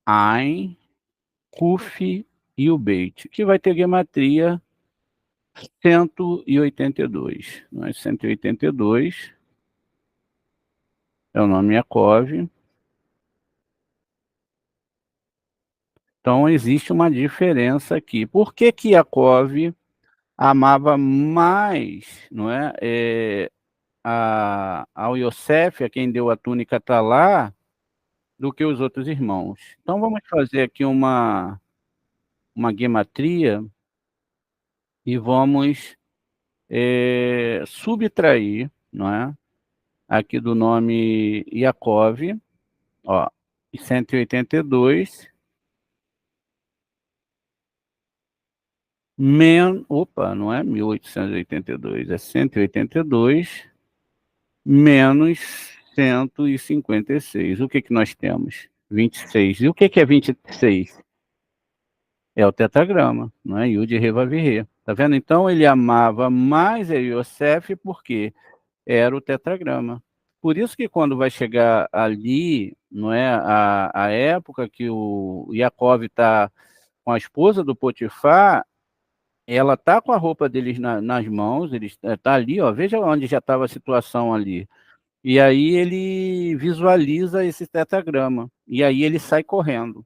Ain, Kuf e o Beit, que vai ter gematria 182. Não é? 182 é o nome Yaakov. Então existe uma diferença aqui. Por que que Yaakov amava mais, não é, ao Yosef, a quem deu a túnica talá, do que os outros irmãos? Então vamos fazer aqui uma gematria e vamos subtrair, não é, aqui do nome Yaakov, ó, 182 opa, não é 1882, é 182 menos 156. O que que nós temos? 26. E o que que é 26? É o tetragrama, não é? Yud Revav Re. Tá vendo? Então ele amava mais a Yosef porque era o tetragrama. Por isso que quando vai chegar ali, não é, a época que o Yaakov está com a esposa do Potifar, ela tá com a roupa deles nas mãos, ele está ali, ó, veja onde já estava a situação ali. E aí ele visualiza esse tetragrama. E aí ele sai correndo.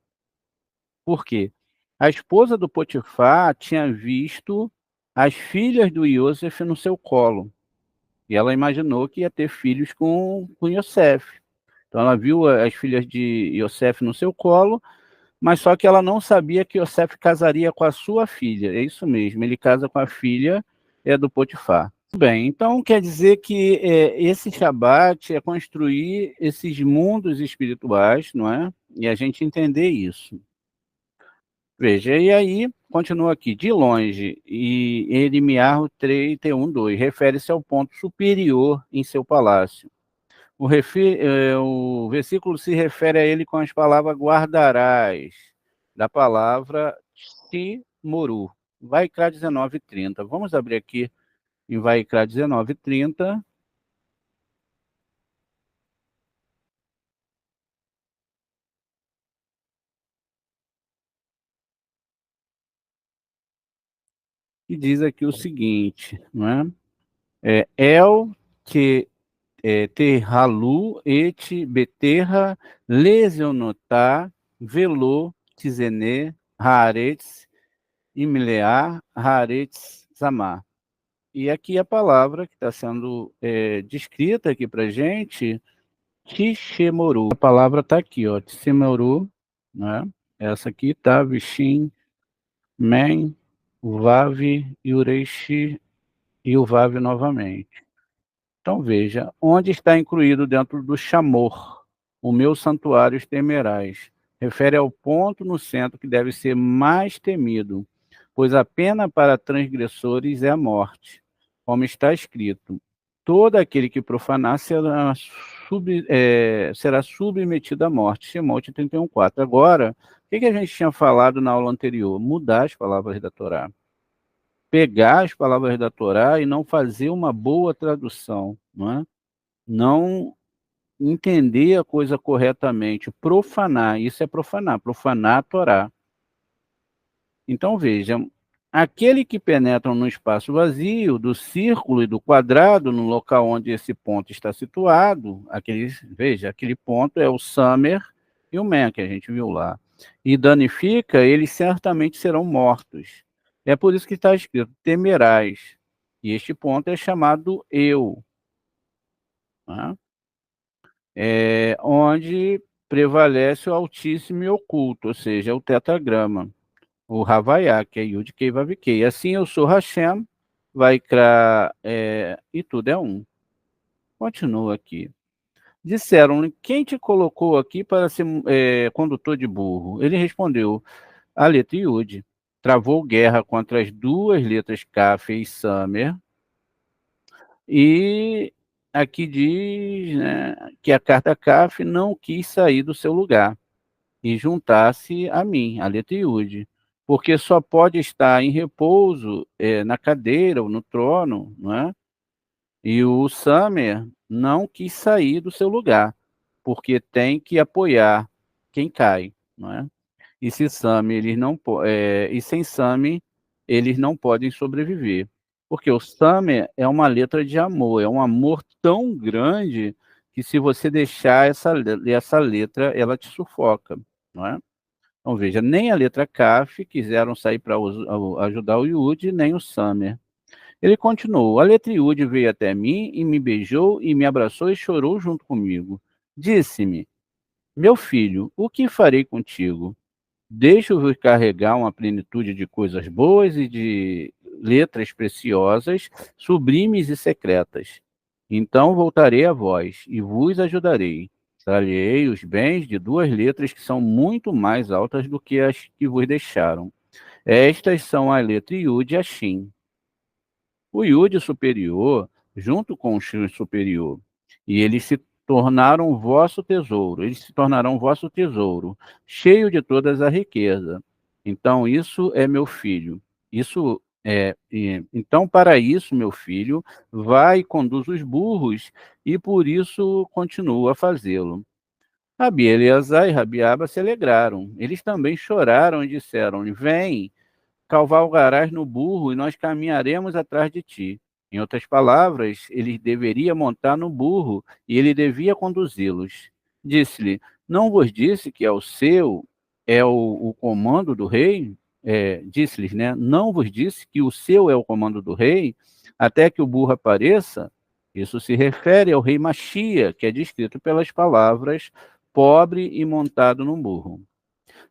Por quê? A esposa do Potifar tinha visto as filhas do Yosef no seu colo. E ela imaginou que ia ter filhos com Yosef. Então ela viu as filhas de Yosef no seu colo, mas só que ela não sabia que Yosef casaria com a sua filha. É isso mesmo, ele casa com a filha do Potifar. Bem, então quer dizer que esse Shabat é construir esses mundos espirituais, não é? E a gente entender isso. Veja, e aí, continua aqui, de longe, e Erimiarro 3, T1, 2, refere-se ao ponto superior em seu palácio. O versículo se refere a ele com as palavras guardarás, da palavra Timoru. Vaikra 19:30. Vamos abrir aqui em Vaikra 19:30. E diz aqui o seguinte, não é? El que terralu et beterra lesionotá velo tizene haaretz imlear haaretz zamar. E aqui a palavra que está sendo descrita aqui para gente, Tishemoru. A palavra está aqui, ó, Tishemoru, né? Essa aqui tá, Vishin, Men, Vav, Yureishi e o Vav novamente. Então veja, onde está incluído dentro do chamor, o meu santuário os temerás. Refere ao ponto no centro que deve ser mais temido, pois a pena para transgressores é a morte. Como está escrito, todo aquele que profanar será submetido à morte. Shemot 31:4. Agora, o que a gente tinha falado na aula anterior? Mudar as palavras da Torá. Pegar as palavras da Torá e não fazer uma boa tradução, não é? Não entender a coisa corretamente, profanar, isso é profanar a Torá. Então veja, aquele que penetra no espaço vazio, do círculo e do quadrado, no local onde esse ponto está situado, veja, aquele ponto é o Samer e o Men, que a gente viu lá, e danifica, eles certamente serão mortos. É por isso que está escrito, temerás. E este ponto é chamado eu, né? Onde prevalece o altíssimo e oculto, ou seja, o tetragrama, o Havaiá, que é Yud Kei Vav Kei. Assim eu sou Hashem, Vaikra, e tudo é um. Continua aqui. Disseram, quem te colocou aqui para ser condutor de burro? Ele respondeu, a letra Yud. Travou guerra contra as duas letras Kaf e Samer, e aqui diz, né, que a carta CAF não quis sair do seu lugar. e juntar-se a mim, a letra Yud, porque só pode estar em repouso na cadeira ou no trono, não é? E o Summer não quis sair do seu lugar, porque tem que apoiar quem cai, não é? E se Sami eles não e sem Sami eles não podem sobreviver, porque o Summer é uma letra de amor, é um amor tão grande que se você deixar essa letra, ela te sufoca, não é? Então veja, nem a letra Kaf quiseram sair para ajudar o Yud, nem o Summer. Ele continuou: a letra Yud veio até mim e me beijou e me abraçou e chorou junto comigo. Disse-me: meu filho, o que farei contigo? Deixo-vos carregar uma plenitude de coisas boas e de letras preciosas, sublimes e secretas. Então voltarei a vós e vos ajudarei. Trarei os bens de duas letras que são muito mais altas do que as que vos deixaram. Estas são a letra Yud e a Shin. O Yud superior, junto com o Shin superior, e eles se tornaram vosso tesouro, eles se tornarão vosso tesouro, cheio de todas a riqueza. Então, isso é meu filho. Então, para isso, meu filho, vai e conduz os burros, e por isso continua a fazê-lo. Rabi Eleazar e Rabi Aba se alegraram. Eles também choraram e disseram: vem, cavalgarás no burro e nós caminharemos atrás de ti. Em outras palavras, ele deveria montar no burro e ele devia conduzi-los. Disse-lhe: não vos disse que é o comando do rei? Disse-lhes, né? Não vos disse que o seu é o comando do rei, até que o burro apareça? Isso se refere ao rei Machia, que é descrito pelas palavras pobre e montado num burro.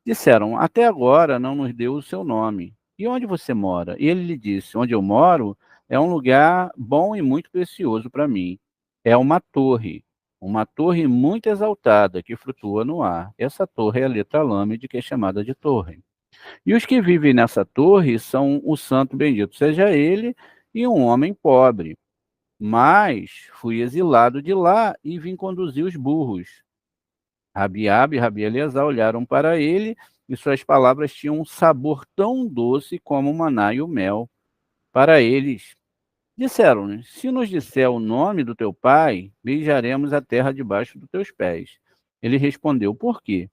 Disseram: até agora não nos deu o seu nome. E onde você mora? E ele lhe disse: onde eu moro é um lugar bom e muito precioso para mim. É uma torre muito exaltada que flutua no ar. Essa torre é a letra Lâmede, que é chamada de torre. E os que vivem nessa torre são o santo bendito seja ele e um homem pobre. Mas fui exilado de lá e vim conduzir os burros. Rabiabe e Rabi Eleazar olharam para ele, e suas palavras tinham um sabor tão doce como o maná e o mel. Para eles, disseram-lhe: se nos disser o nome do teu pai, beijaremos a terra debaixo dos teus pés. Ele respondeu: por quê?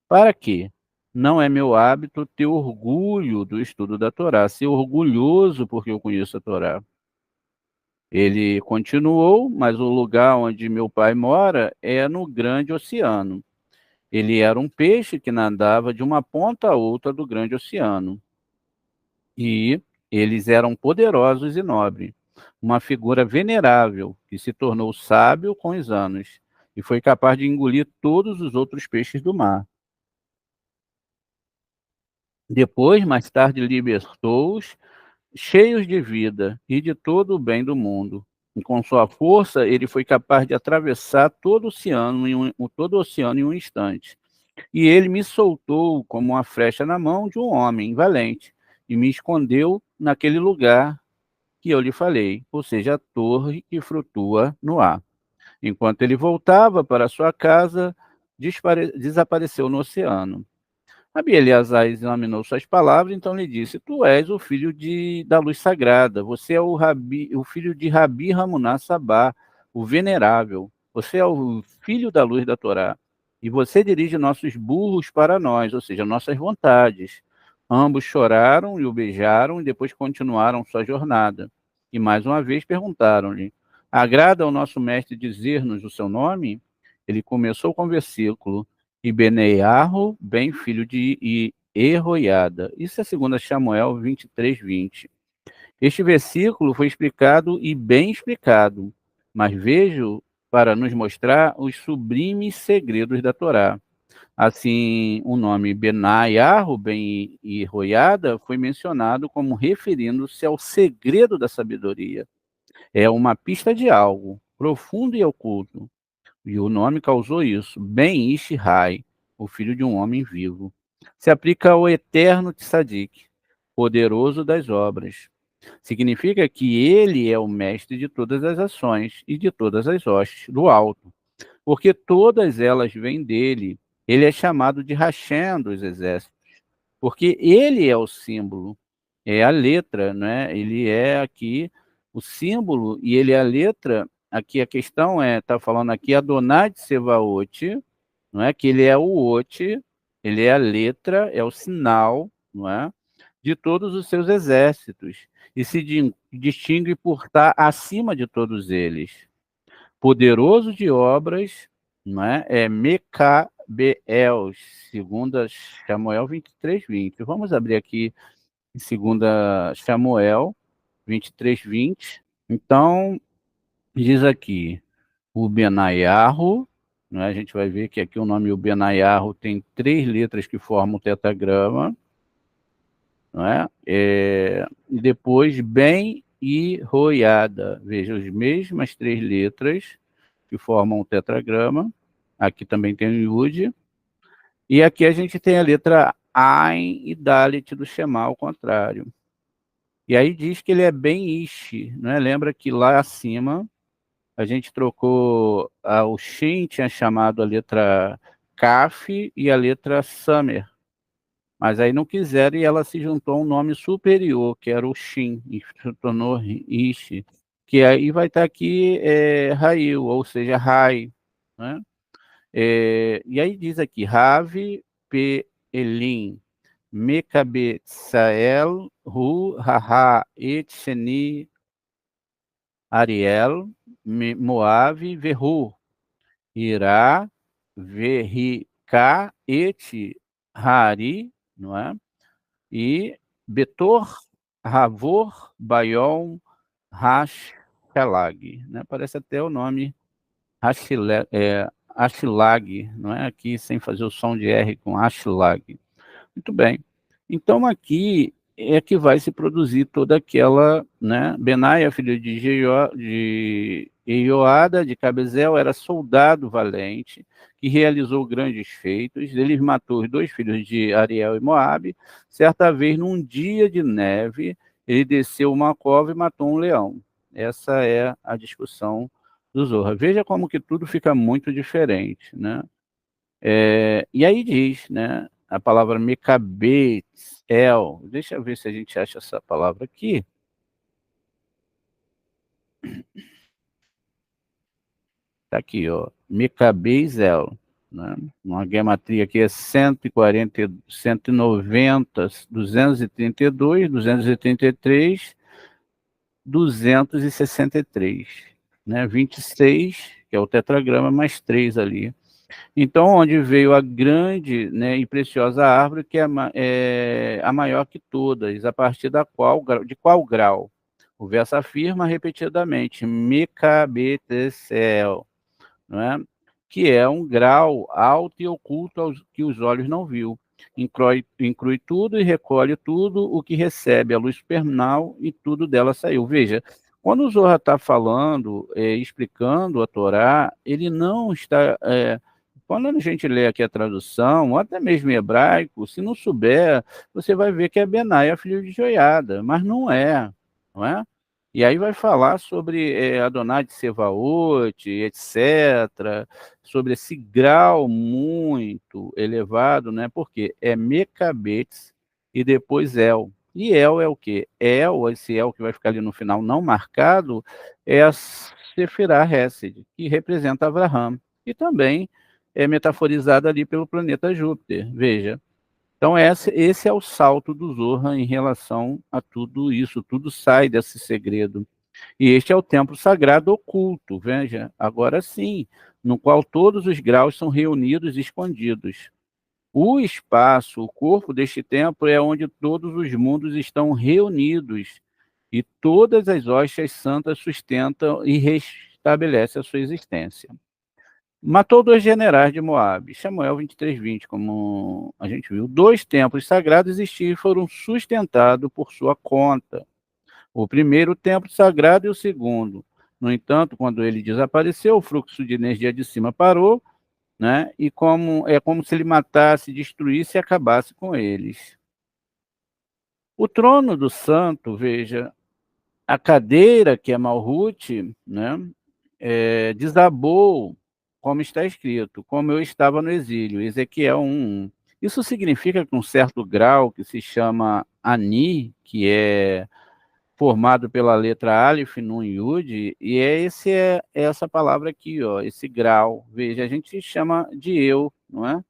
Para quê? Não é meu hábito ter orgulho do estudo da Torá, ser orgulhoso porque eu conheço a Torá. Ele continuou: mas o lugar onde meu pai mora é no grande oceano. Ele era um peixe que nadava de uma ponta a outra do grande oceano. E eles eram poderosos e nobres. Uma figura venerável que se tornou sábio com os anos e foi capaz de engolir todos os outros peixes do mar. Depois, mais tarde, libertou-os, cheios de vida e de todo o bem do mundo. E com sua força, ele foi capaz de atravessar todo o oceano em um instante. E ele me soltou como uma flecha na mão de um homem valente e me escondeu naquele lugar que eu lhe falei, ou seja, a torre que flutua no ar. Enquanto ele voltava para sua casa, desapareceu no oceano. Rabi Eleazar examinou suas palavras, então lhe disse: tu és o filho da luz sagrada, você é o filho de Rabi Ramuná Sabá, o venerável, você é o filho da luz da Torá, e você dirige nossos burros para nós, ou seja, nossas vontades. Ambos choraram e o beijaram e depois continuaram sua jornada. E mais uma vez perguntaram-lhe: agrada ao nosso mestre dizer-nos o seu nome? Ele começou com o versículo: e Beneiarro, bem filho de Erroiada. Isso é 2 Samuel 23, 20. Este versículo foi explicado e bem explicado, mas vejo para nos mostrar os sublimes segredos da Torá. Assim, o nome Benaiarro, bem Erroiada, foi mencionado como referindo-se ao segredo da sabedoria. É uma pista de algo profundo e oculto. E o nome causou isso, Ben Ish Hai, o filho de um homem vivo. Se aplica ao eterno Tzadik, poderoso das obras. Significa que ele é o mestre de todas as ações e de todas as hostes do alto, porque todas elas vêm dele, ele é chamado de Hashem dos exércitos, porque ele é o símbolo, é a letra, né? Ele é aqui o símbolo e ele é a letra. Aqui a questão está falando aqui Adonai de Sevaot, não é? Que ele é o Ot, ele é a letra, é o sinal, não é? De todos os seus exércitos e se distingue por estar acima de todos eles. Poderoso de obras, não é? É Mecabeel, segunda Samuel 23:20. Vamos abrir aqui em segunda Samuel 23:20. Então, diz aqui, o Benaiarro, né? A gente vai ver que aqui o nome Benaiarro tem 3 letras que formam o tetragrama, não é? E depois Ben e Roiada, veja, as mesmas 3 letras que formam o tetragrama. Aqui também tem o Yud. E aqui a gente tem a letra Ain e Dalet do Shema, ao contrário. E aí diz que ele é bem Ishi, né? Lembra que lá acima a gente trocou o Shin, tinha chamado a letra Kaf e a letra Samer. Mas aí não quiseram e ela se juntou a um nome superior, que era o Shin, e se tornou Ishi. Que aí vai estar aqui Rail, ou seja, Rai, né? E aí diz aqui, Ravi P. Elim, Mecabetsael, Ru, Haha, Etsheni, Ariel, Moave, Verru, Irá, Verrica, Et, Hari, não é? E Betor, Ravor, Baion, Rash, Shelag, né? Parece até o nome Ashlag, não é? Aqui sem fazer o som de R com Ashlag. Muito bem. Então, aqui é que vai se produzir toda aquela, né? Benaia, filho de Ioada, de Cabezel, era soldado valente, que realizou grandes feitos. Ele matou os 2 filhos de Ariel e Moabe. Certa vez, num dia de neve, ele desceu uma cova e matou um leão. Essa é a discussão do Zorra. Veja como que tudo fica muito diferente, né? E aí diz, né? A palavra Mecabetzel. Deixa eu ver se a gente acha essa palavra aqui. Está aqui, ó. Mecabetzel. Né? Uma gematria aqui é 140, 190, 232, 283, 263. Né? 26, que é o tetragrama, mais 3 ali. Então, onde veio a grande, né, e preciosa árvore, que é a maior que todas, a partir de qual grau? O verso afirma repetidamente, Mecabetecel, não é? Que é um grau alto e oculto que os olhos não viu. Inclui tudo e recolhe tudo o que recebe, a luz supernal e tudo dela saiu. Veja, quando o Zohar está falando, explicando a Torá, ele não está... quando a gente lê aqui a tradução, ou até mesmo em hebraico, se não souber, você vai ver que é Benaia, filho de Joiada, mas não é, não é? E aí vai falar sobre Adonai de Sevaot, etc., sobre esse grau muito elevado, né? Porque é Mecabetz e depois El. E El é o quê? El, esse El que vai ficar ali no final não marcado, é a Sefirah Hesed, que representa Abraham. E também é metaforizada ali pelo planeta Júpiter, veja. Então, esse é o salto do Zohar em relação a tudo isso, tudo sai desse segredo. E este é o templo sagrado oculto, veja, agora sim, no qual todos os graus são reunidos e escondidos. O espaço, o corpo deste templo é onde todos os mundos estão reunidos e todas as hóstias santas sustentam e restabelecem a sua existência. Matou 2 generais de Moabe, Samuel 23:20, como a gente viu. 2 templos sagrados existiam e foram sustentados por sua conta. O primeiro templo sagrado e o segundo. No entanto, quando ele desapareceu, o fluxo de energia de cima parou, né? E como se ele matasse, destruísse e acabasse com eles. O trono do santo, veja, a cadeira que é Malhut, né? Desabou como está escrito, como eu estava no exílio, Ezequiel 1:1. Isso significa que um certo grau que se chama Ani, que é formado pela letra Aleph, Nun e Yud, e é essa palavra aqui, ó, esse grau. Veja, a gente chama de eu, não é?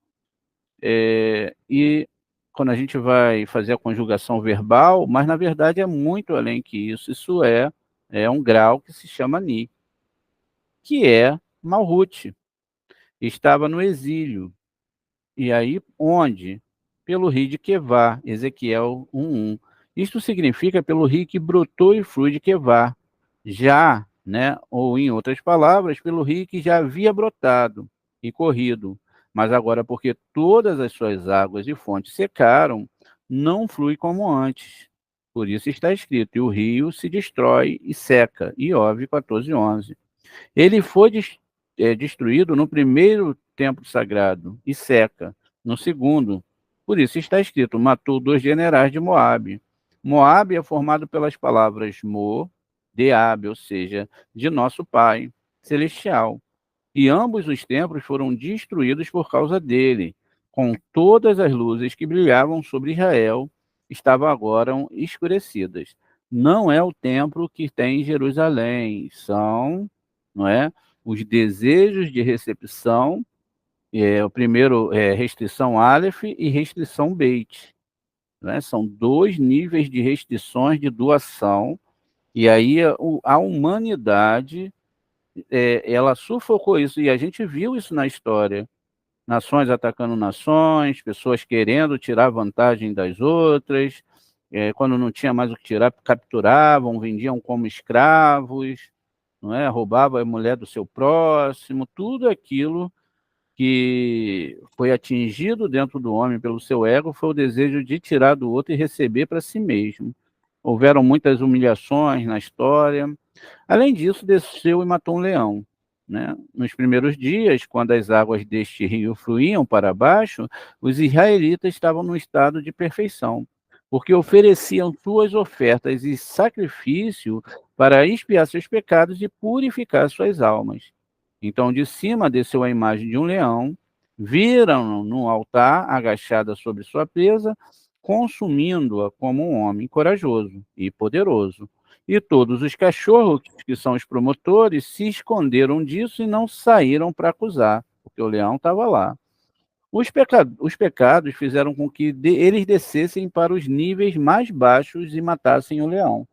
E quando a gente vai fazer a conjugação verbal, mas na verdade é muito além que isso é um grau que se chama Ni, que é Malhut. Estava no exílio. E aí, onde? Pelo rio de Quevá, Ezequiel 1:1. Isto significa pelo rio que brotou e flui de Quevá. Já, né, ou em outras palavras, pelo rio que já havia brotado e corrido, mas agora porque todas as suas águas e fontes secaram, não flui como antes. Por isso está escrito, e o rio se destrói e seca. Iov 14:11. Ele foi destruído no primeiro templo sagrado e seca no segundo. Por isso está escrito, matou 2 generais de Moabe. Moabe é formado pelas palavras Mo, de Ab, ou seja, de nosso Pai celestial. E ambos os templos foram destruídos por causa dele, com todas as luzes que brilhavam sobre Israel estavam agora escurecidas. Não é o templo que tem em Jerusalém, são, não é, os desejos de recepção, o primeiro é restrição Aleph e restrição Beit, né? São 2 níveis de restrições de doação, e aí a humanidade ela sufocou isso, e a gente viu isso na história. Nações atacando nações, pessoas querendo tirar vantagem das outras, quando não tinha mais o que tirar, capturavam, vendiam como escravos, não é? Roubava a mulher do seu próximo, tudo aquilo que foi atingido dentro do homem pelo seu ego foi o desejo de tirar do outro e receber para si mesmo. Houveram muitas humilhações na história. Além disso, desceu e matou um leão. Né? Nos primeiros dias, quando as águas deste rio fluíam para baixo, os israelitas estavam no estado de perfeição, porque ofereciam suas ofertas e sacrifício para expiar seus pecados e purificar suas almas. Então, de cima desceu a imagem de um leão, viram no altar, agachada sobre sua presa, consumindo-a como um homem corajoso e poderoso. E todos os cachorros, que são os promotores, se esconderam disso e não saíram para acusar, porque o leão estava lá. Os pecados fizeram com que eles descessem para os níveis mais baixos e matassem o leão.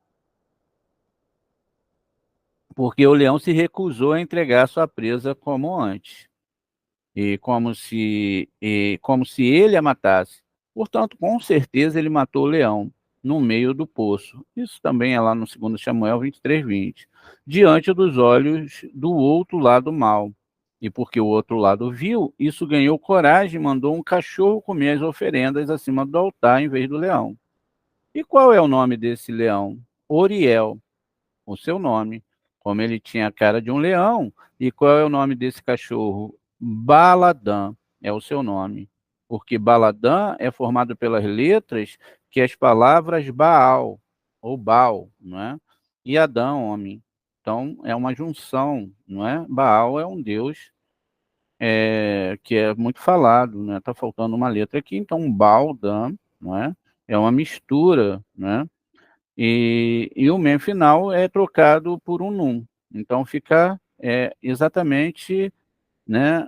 Porque o leão se recusou a entregar sua presa como antes, como se ele a matasse. Portanto, com certeza ele matou o leão no meio do poço. Isso também é lá no 2 Samuel 23:20. Diante dos olhos do outro lado mal. E porque o outro lado viu, isso ganhou coragem e mandou um cachorro comer as oferendas acima do altar em vez do leão. E qual é o nome desse leão? Oriel, o seu nome. Como ele tinha a cara de um leão. E qual é o nome desse cachorro? Baladã é o seu nome. Porque Baladã é formado pelas letras que as palavras Baal, ou Baal, não é? E Adã, homem. Então, é uma junção, não é? Baal é um deus que é muito falado, né? Está faltando uma letra aqui, então Baal-Dan, não é? É uma mistura, né? E o mem final é trocado por um num. Então fica exatamente, né?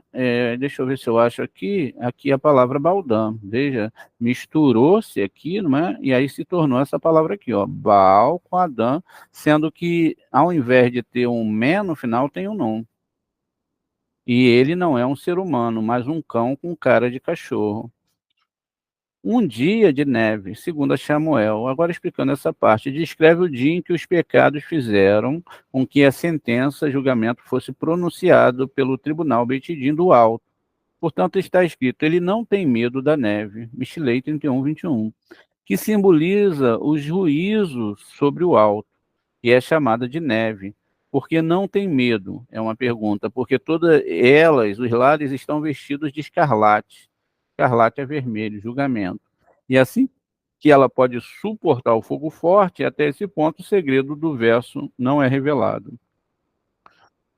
Deixa eu ver se eu acho aqui a palavra Baldam. Veja, misturou-se aqui, não é? E aí se tornou essa palavra aqui, ó, Baal com Adão, sendo que ao invés de ter um men no final, tem um num. E ele não é um ser humano, mas um cão com cara de cachorro. Um dia de neve, segundo a Samuel. Agora explicando essa parte, descreve o dia em que os pecados fizeram com que a sentença, julgamento, fosse pronunciado pelo tribunal Beit-Din do alto. Portanto, está escrito, ele não tem medo da neve, Michelei 31:21, que simboliza os juízos sobre o alto, que é chamada de neve. Porque não tem medo, é uma pergunta, porque todas elas, os lares, estão vestidos de escarlate. Escarlate é vermelho, julgamento. E assim que ela pode suportar o fogo forte, até esse ponto o segredo do verso não é revelado.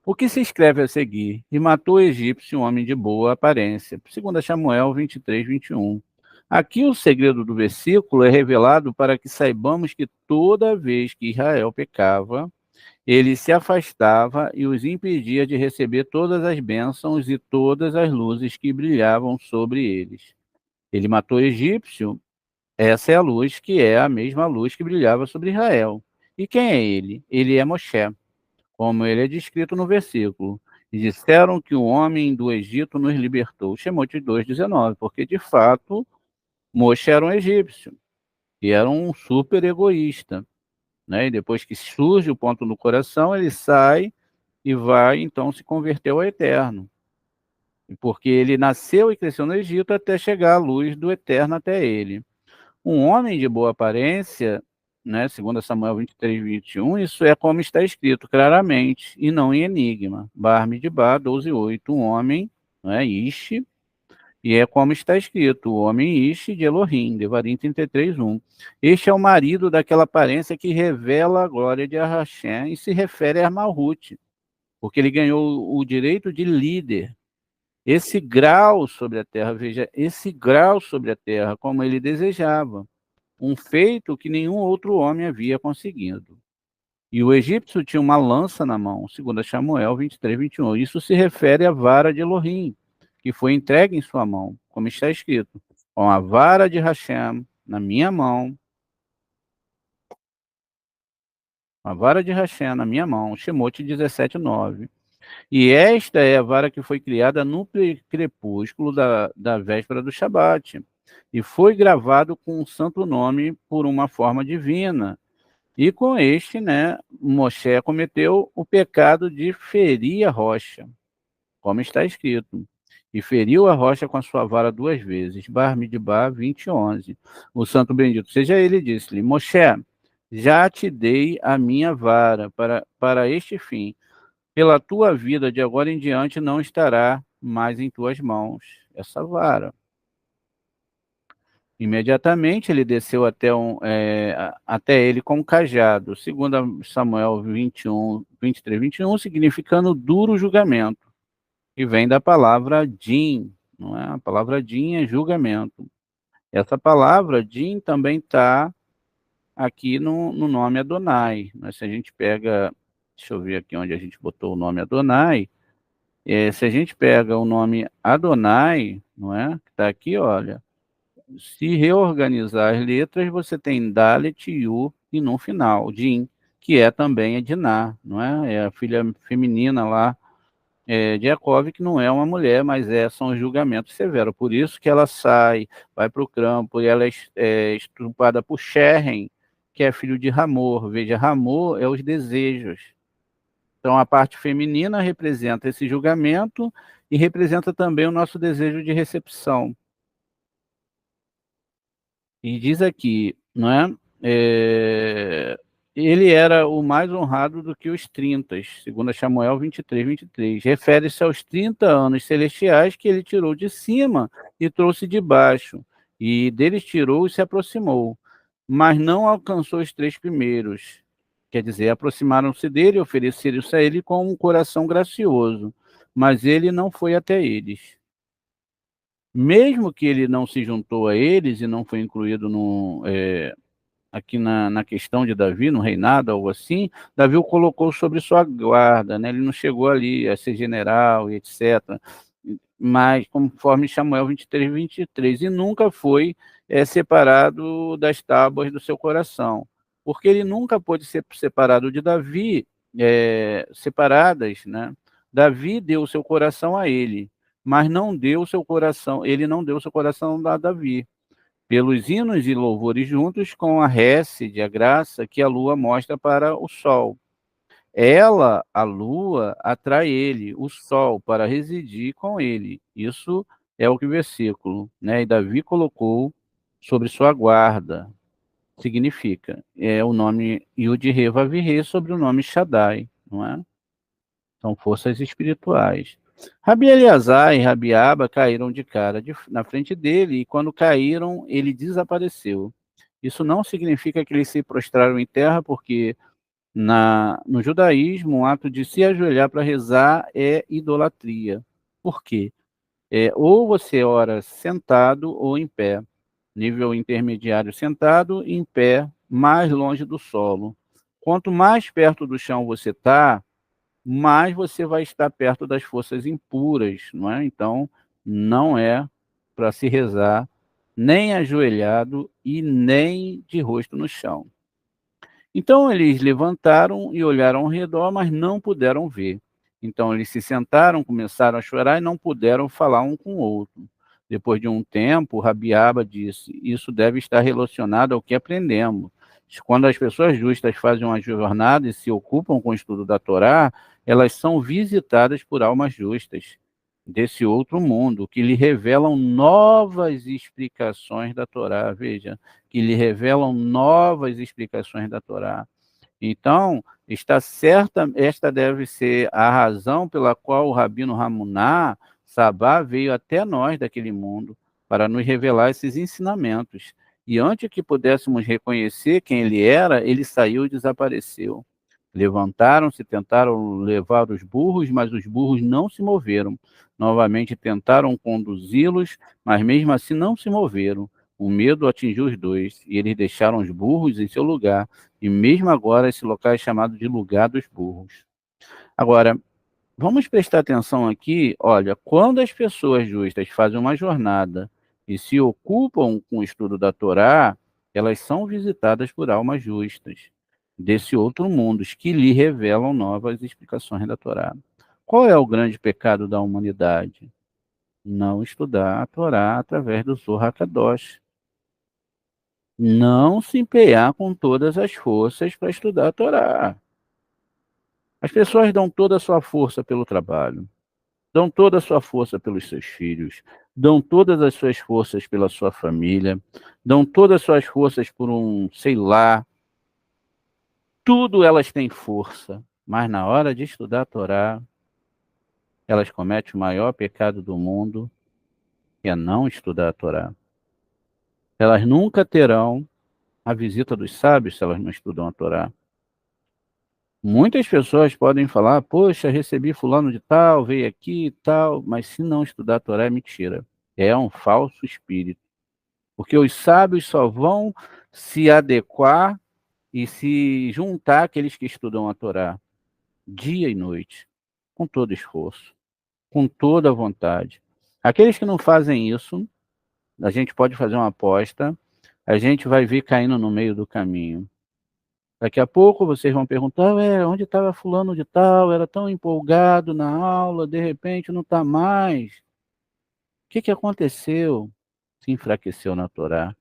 O que se escreve a seguir? E matou o egípcio um homem de boa aparência. 2 Samuel 23, 21. Aqui o segredo do versículo é revelado para que saibamos que toda vez que Israel pecava, ele se afastava e os impedia de receber todas as bênçãos e todas as luzes que brilhavam sobre eles. Ele matou o egípcio, essa é a luz que é a mesma luz que brilhava sobre Israel. E quem é ele? Ele é Moshe, como ele é descrito no versículo. E disseram que o homem do Egito nos libertou. Shemot 2,19, porque de fato Moshe era um egípcio e era um super egoísta, né? E depois que surge o ponto no coração, ele sai e vai então se converter ao Eterno. Porque ele nasceu e cresceu no Egito até chegar a luz do Eterno até ele. Um homem de boa aparência, né, segundo Samuel 23, 21, isso é como está escrito claramente, e não em enigma. Bar-Midbá 12:8, um homem, né, Ishi, e é como está escrito, o homem Ishi de Elohim, Devarim 33:1. Este é o marido daquela aparência que revela a glória de Hashem e se refere a Malhut, porque ele ganhou o direito de líder. Esse grau sobre a terra, veja, esse grau sobre a terra, como ele desejava, um feito que nenhum outro homem havia conseguido. E o egípcio tinha uma lança na mão, segundo Samuel 23, 21. Isso se refere à vara de Elohim, que foi entregue em sua mão, como está escrito, com a vara de Hashem na minha mão, a vara de Hashem na minha mão, Shemot 17, 9. E esta é a vara que foi criada no crepúsculo da véspera do Shabat, e foi gravado com um santo nome por uma forma divina. E com este, né, Moshe cometeu o pecado de ferir a rocha, como está escrito. E feriu a rocha com a sua vara 2 vezes. Bar-Midbá 20:11. O santo bendito seja ele, disse-lhe, Moshe, já te dei a minha vara para este fim. Pela tua vida de agora em diante não estará mais em tuas mãos essa vara. Imediatamente ele desceu até ele com um cajado, segundo Samuel 21, 23, 21, significando duro julgamento, e vem da palavra din, não é? A palavra din é julgamento. Essa palavra din também está aqui no nome Adonai. Mas se a gente pega, deixa eu ver aqui onde a gente botou o nome Adonai, se a gente pega o nome Adonai, não é? Que está aqui, olha. Se reorganizar as letras, você tem Dalet, Yu e no final, Din, que é também a Diná, não é? É a filha feminina lá de Jacob, que não é uma mulher, mas são julgamentos severos. Por isso que ela sai, vai para o campo, e ela é estrupada por Sherem, que é filho de Ramor. Veja, Ramor é os desejos. Então, a parte feminina representa esse julgamento e representa também o nosso desejo de recepção. E diz aqui, não é? Ele era o mais honrado do que os 30, segundo Samuel 23, 23. Refere-se aos 30 anos celestiais que ele tirou de cima e trouxe de baixo, e deles tirou e se aproximou, mas não alcançou os 3 primeiros. Quer dizer, aproximaram-se dele e ofereceram-se a ele com um coração gracioso, mas ele não foi até eles. Mesmo que ele não se juntou a eles e não foi incluído aqui na questão de Davi, no reinado, algo assim, Davi o colocou sobre sua guarda, né? Ele não chegou ali a ser general e etc. Mas, conforme Samuel 23, 23, e nunca foi separado das tábuas do seu coração, porque ele nunca pôde ser separado de Davi, separadas, né? Davi deu o seu coração a ele, mas não deu o seu coração, ele não deu o seu coração a Davi. Pelos hinos e louvores juntos com a récede, a graça que a lua mostra para o sol. Ela, a lua, atrai ele, o sol, para residir com ele. Isso é o que o versículo, né? E Davi colocou sobre sua guarda, significa. É o nome Yud-Heh-Vav-Heh sobre o nome Shaddai, não é? São forças espirituais. Rabi Eleazar e Rabi Aba caíram de cara na frente dele, e quando caíram, ele desapareceu. Isso não significa que eles se prostraram em terra, porque No judaísmo, o ato de se ajoelhar para rezar é idolatria. Por quê? Ou você ora sentado ou em pé. Nível intermediário sentado, em pé, mais longe do solo. Quanto mais perto do chão você está, mais você vai estar perto das forças impuras, não é? Então, não é para se rezar nem ajoelhado e nem de rosto no chão. Então eles levantaram e olharam ao redor, mas não puderam ver. Então eles se sentaram, começaram a chorar e não puderam falar um com o outro. Depois de um tempo, Rabiaba disse: Isso deve estar relacionado ao que aprendemos. Quando as pessoas justas fazem uma jornada e se ocupam com o estudo da Torá, elas são visitadas por almas justas desse outro mundo, que lhe revelam novas explicações da Torá. Veja, que lhe revelam novas explicações da Torá. Então, está certa, esta deve ser a razão pela qual o Rabino Hamuná Sabá veio até nós daquele mundo para nos revelar esses ensinamentos. E antes que pudéssemos reconhecer quem ele era, ele saiu e desapareceu. Levantaram-se, tentaram levar os burros, mas os burros não se moveram. Novamente tentaram conduzi-los, mas mesmo assim não se moveram. O medo atingiu os dois, e eles deixaram os burros em seu lugar. E mesmo agora esse local é chamado de lugar dos burros. Agora, vamos prestar atenção aqui, olha, quando as pessoas justas fazem uma jornada e se ocupam com o estudo da Torá, elas são visitadas por almas justas desse outro mundo, que lhe revelam novas explicações da Torá. Qual é o grande pecado da humanidade? Não estudar a Torá através do Zohar Kadosh. Não se empenhar com todas as forças para estudar a Torá. As pessoas dão toda a sua força pelo trabalho, dão toda a sua força pelos seus filhos, dão todas as suas forças pela sua família, dão todas as suas forças por sei lá, tudo elas têm força, mas na hora de estudar a Torá, elas cometem o maior pecado do mundo, que é não estudar a Torá. Elas nunca terão a visita dos sábios se elas não estudam a Torá. Muitas pessoas podem falar, poxa, recebi fulano de tal, veio aqui e tal, mas se não estudar a Torá é mentira. É um falso espírito. Porque os sábios só vão se adequar e se juntar àqueles que estudam a Torá dia e noite, com todo esforço, com toda vontade. Aqueles que não fazem isso, a gente pode fazer uma aposta, a gente vai ver caindo no meio do caminho. Daqui a pouco vocês vão perguntar, onde estava fulano de tal, era tão empolgado na aula, de repente não está mais. O que aconteceu? Se enfraqueceu na Torá.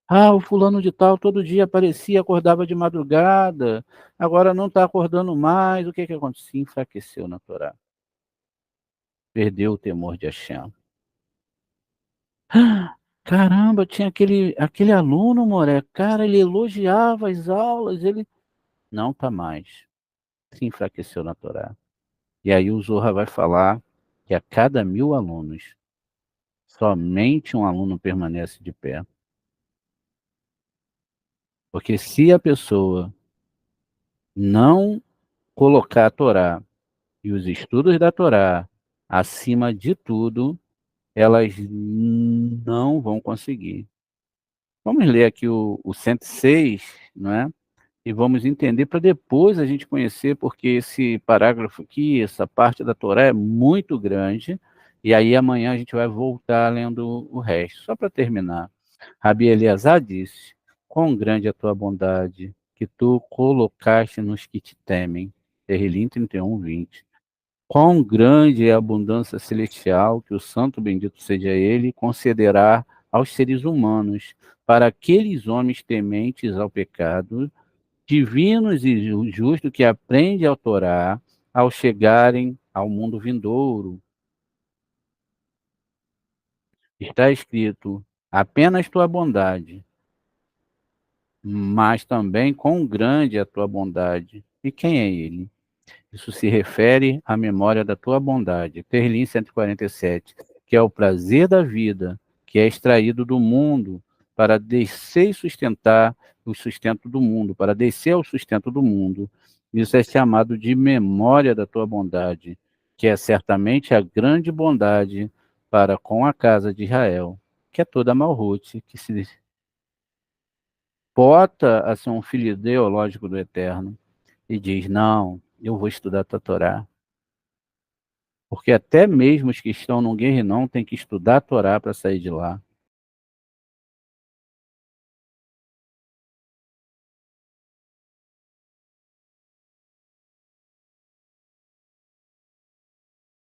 O fulano de tal todo dia aparecia, acordava de madrugada, agora não está acordando mais. O que aconteceu? Se enfraqueceu na Torá. Perdeu o temor de Hashem. Caramba, tinha aquele aluno, Moré, cara, ele elogiava as aulas, ele não está mais. Se enfraqueceu na Torá. E aí o Zohar vai falar que a cada 1000 alunos, somente um aluno permanece de pé. Porque se a pessoa não colocar a Torá e os estudos da Torá acima de tudo, elas não vão conseguir. Vamos ler aqui o 106, não é? E vamos entender para depois a gente conhecer, porque esse parágrafo aqui, essa parte da Torá é muito grande, e aí amanhã a gente vai voltar lendo o resto. Só para terminar, Rabi Eleazar disse, quão grande é a tua bondade, que tu colocaste nos que te temem. Terrilim 31, 20. Quão grande é a abundância celestial que o santo bendito seja ele concederá aos seres humanos, para aqueles homens tementes ao pecado, divinos e justos que aprendem a Torá ao chegarem ao mundo vindouro. Está escrito, apenas tua bondade, mas também quão grande é a tua bondade. E quem é ele? Isso se refere à memória da tua bondade. Terlim 147, que é o prazer da vida, que é extraído do mundo para descer e sustentar o sustento do mundo, para descer ao sustento do mundo, Isso é chamado de memória da tua bondade, que é certamente a grande bondade para com a casa de Israel, que é toda Malhute, que se bota a ser um filho ideológico do Eterno e diz: não, eu vou estudar a Torá. Porque até mesmo os que estão no Guerrinão têm que estudar a Torá para sair de lá.